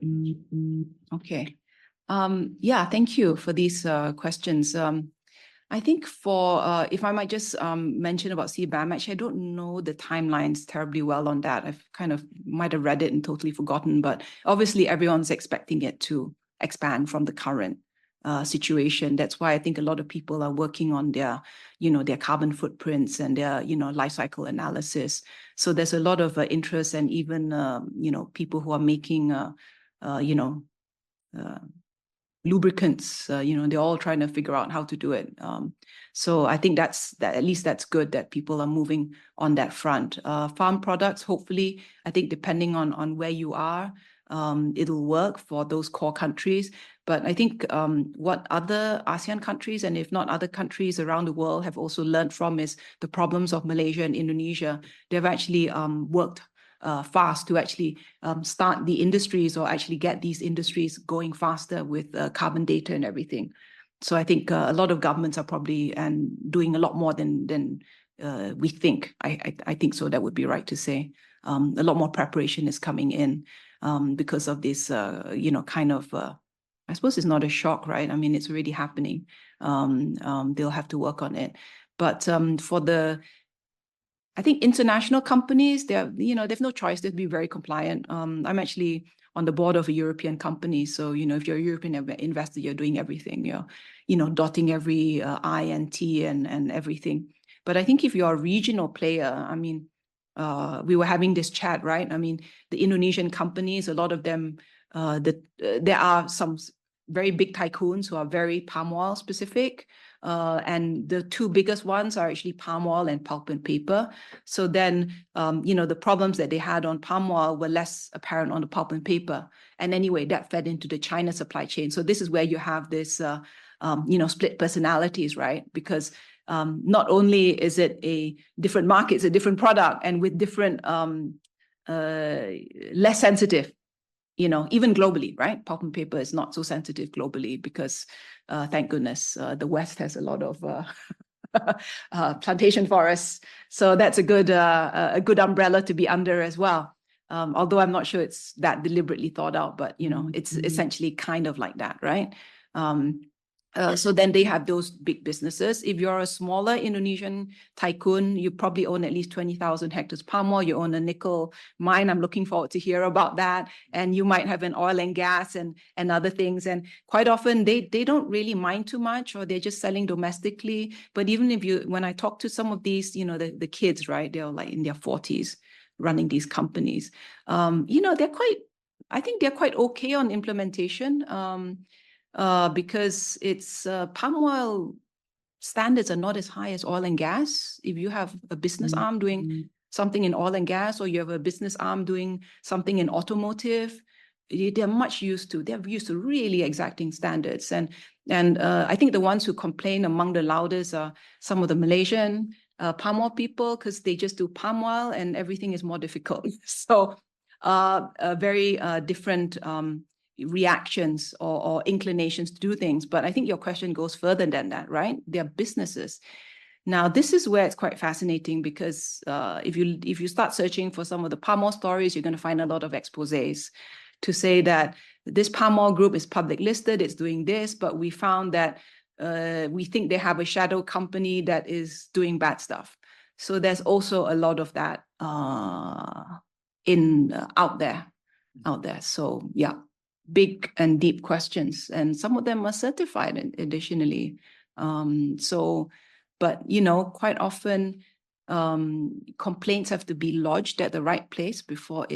Okay. Yeah, thank you for these questions. I think if I might just mention about CBAM, actually, I don't know the timelines terribly well on that. I've kind of might have read it and totally forgotten, but obviously everyone's expecting it to expand from the current situation. That's why I think a lot of people are working on their carbon footprints and their, life cycle analysis. So there's a lot of interest, and even, people who are making, lubricants, they're all trying to figure out how to do it. So I think at least that's good that people are moving on that front. Farm products, hopefully, I think depending on where you are, it'll work for those core countries. But I think what other ASEAN countries, and if not other countries around the world, have also learned from is the problems of Malaysia and Indonesia. They've actually worked fast to actually start the industries, or actually get these industries going faster with carbon data and everything. So I think a lot of governments are probably doing a lot more than we think. I think so. That would be right to say. A lot more preparation is coming in because of this, kind of. I suppose it's not a shock, right? I mean, it's already happening. They'll have to work on it. But I think international companies, they've no choice. They'll be very compliant. I'm actually on the board of a European company. So, if you're a European investor, you're doing everything, dotting every I and T and everything. But I think if you're a regional player, I mean, we were having this chat, right? I mean, the Indonesian companies, a lot of them, there are some very big tycoons who are very palm oil specific. And the two biggest ones are actually palm oil and pulp and paper. So then, the problems that they had on palm oil were less apparent on the pulp and paper. And anyway, that fed into the China supply chain. So this is where you have this, split personalities, right? Because not only is it a different market, it's a different product, and with different, less sensitive, even globally, right? Pulp and paper is not so sensitive globally because, thank goodness, the West has a lot of plantation forests. So that's a good umbrella to be under as well. Although I'm not sure it's that deliberately thought out, but you know, it's essentially kind of like that, right? So then they have those big businesses. If you're a smaller Indonesian tycoon, you probably own at least 20,000 hectares palm oil. You own a nickel mine. I'm looking forward to hear about that. And you might have an oil and gas and other things. And quite often they don't really mine too much, or they're just selling domestically. But even when I talk to some of these, you know, the kids, right, they're like in their 40s running these companies. You know, I think they're quite okay on implementation. Because it's palm oil standards are not as high as oil and gas. If you have a business arm doing something in oil and gas, or you have a business arm doing something in automotive, they're used to really exacting standards. And I think the ones who complain among the loudest are some of the Malaysian palm oil people, because they just do palm oil and everything is more difficult. So very different reactions or inclinations to do things. But I think your question goes further than that, right? They're businesses. Now, this is where it's quite fascinating, because if you start searching for some of the palm oil stories, you're going to find a lot of exposés to say that this palm oil group is public listed, it's doing this, but we found that we think they have a shadow company that is doing bad stuff. So there's also a lot of that out there. So yeah. Big and deep questions, and some of them are certified additionally. But you know, quite often complaints have to be lodged at the right place before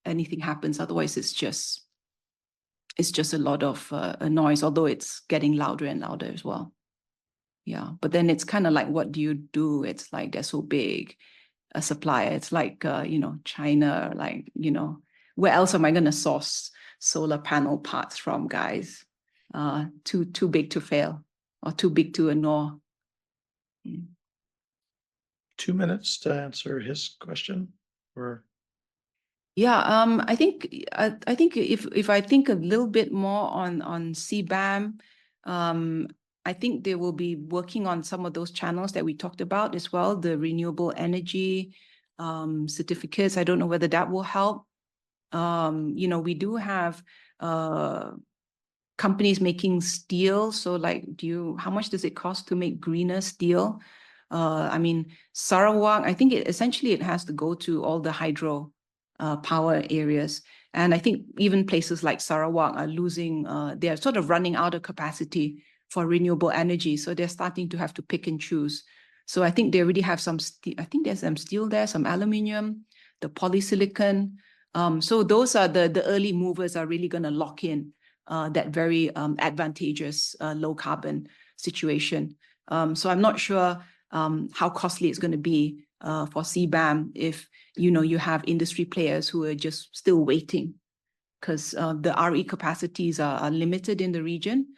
anything happens. Otherwise, it's just a lot of noise, although it's getting louder and louder as well. Yeah, but then it's kind of like, what do you do? It's like they're so big a supplier. It's like you know, China, like, you know, where else am I going to source solar panel parts from, guys? Too big to fail, or too big to ignore. 2 minutes to answer his question, or yeah, I think if I think a little bit more on CBAM, I think they will be working on some of those channels that we talked about as well, the renewable energy certificates. I don't know whether that will help. You know, we do have companies making steel. So like, how much does it cost to make greener steel? I mean, Sarawak, I think essentially it has to go to all the hydro power areas. And I think even places like Sarawak are losing, they're sort of running out of capacity for renewable energy. So they're starting to have to pick and choose. So I think they already have I think there's some steel there, some aluminum, the polysilicon. So those are the early movers are really going to lock in that very advantageous low carbon situation. So I'm not sure how costly it's going to be for CBAM if, you know, you have industry players who are just still waiting, because the RE capacities are limited in the region.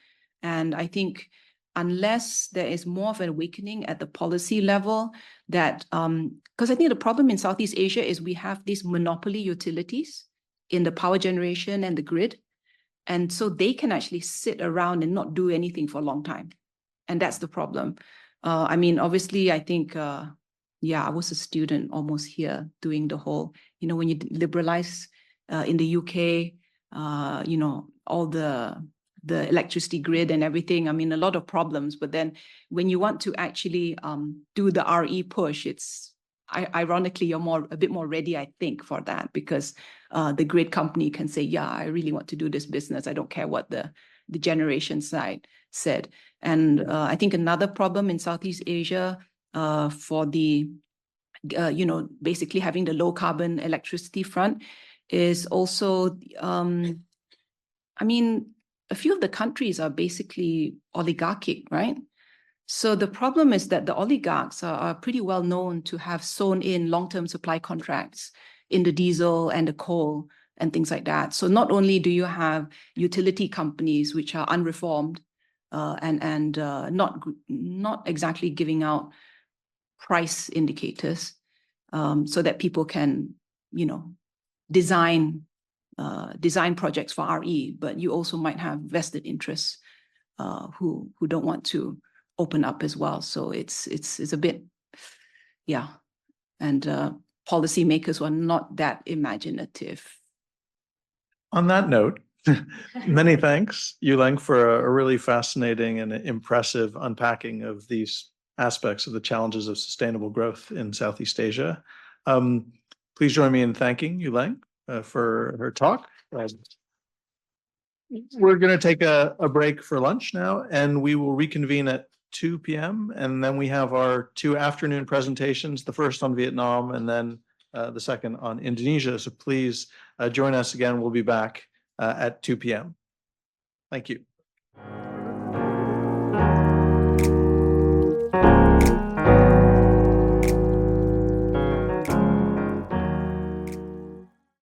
And I think unless there is more of an awakening at the policy level, that because I think the problem in Southeast Asia is we have these monopoly utilities in the power generation and the grid. And so they can actually sit around and not do anything for a long time. And that's the problem. I mean, obviously, I think, yeah, I was a student almost here doing the whole, you know, when you liberalize in the UK, you know, all the electricity grid and everything. I mean, a lot of problems. But then when you want to actually do the RE push, ironically, you're a bit more ready, I think, for that, because the grid company can say, yeah, I really want to do this business. I don't care what the generation side said. And I think another problem in Southeast Asia for the, you know, basically having the low carbon electricity front is also, I mean, a few of the countries are basically oligarchic, right? So the problem is that the oligarchs are pretty well known to have sewn in long-term supply contracts in the diesel and the coal and things like that. So not only do you have utility companies which are unreformed and not exactly giving out price indicators so that people can, you know, design projects for RE, but you also might have vested interests who don't want to open up as well. So it's a bit, yeah. And policymakers who are not that imaginative. On that note, many thanks, Yuling, for a really fascinating and impressive unpacking of these aspects of the challenges of sustainable growth in Southeast Asia. Please join me in thanking Yuling for her talk. We're going to take a break for lunch now, and we will reconvene at 2 p.m. And then we have our 2 afternoon presentations, the first on Vietnam and then the second on Indonesia. So please join us again. We'll be back at 2 p.m. Thank you.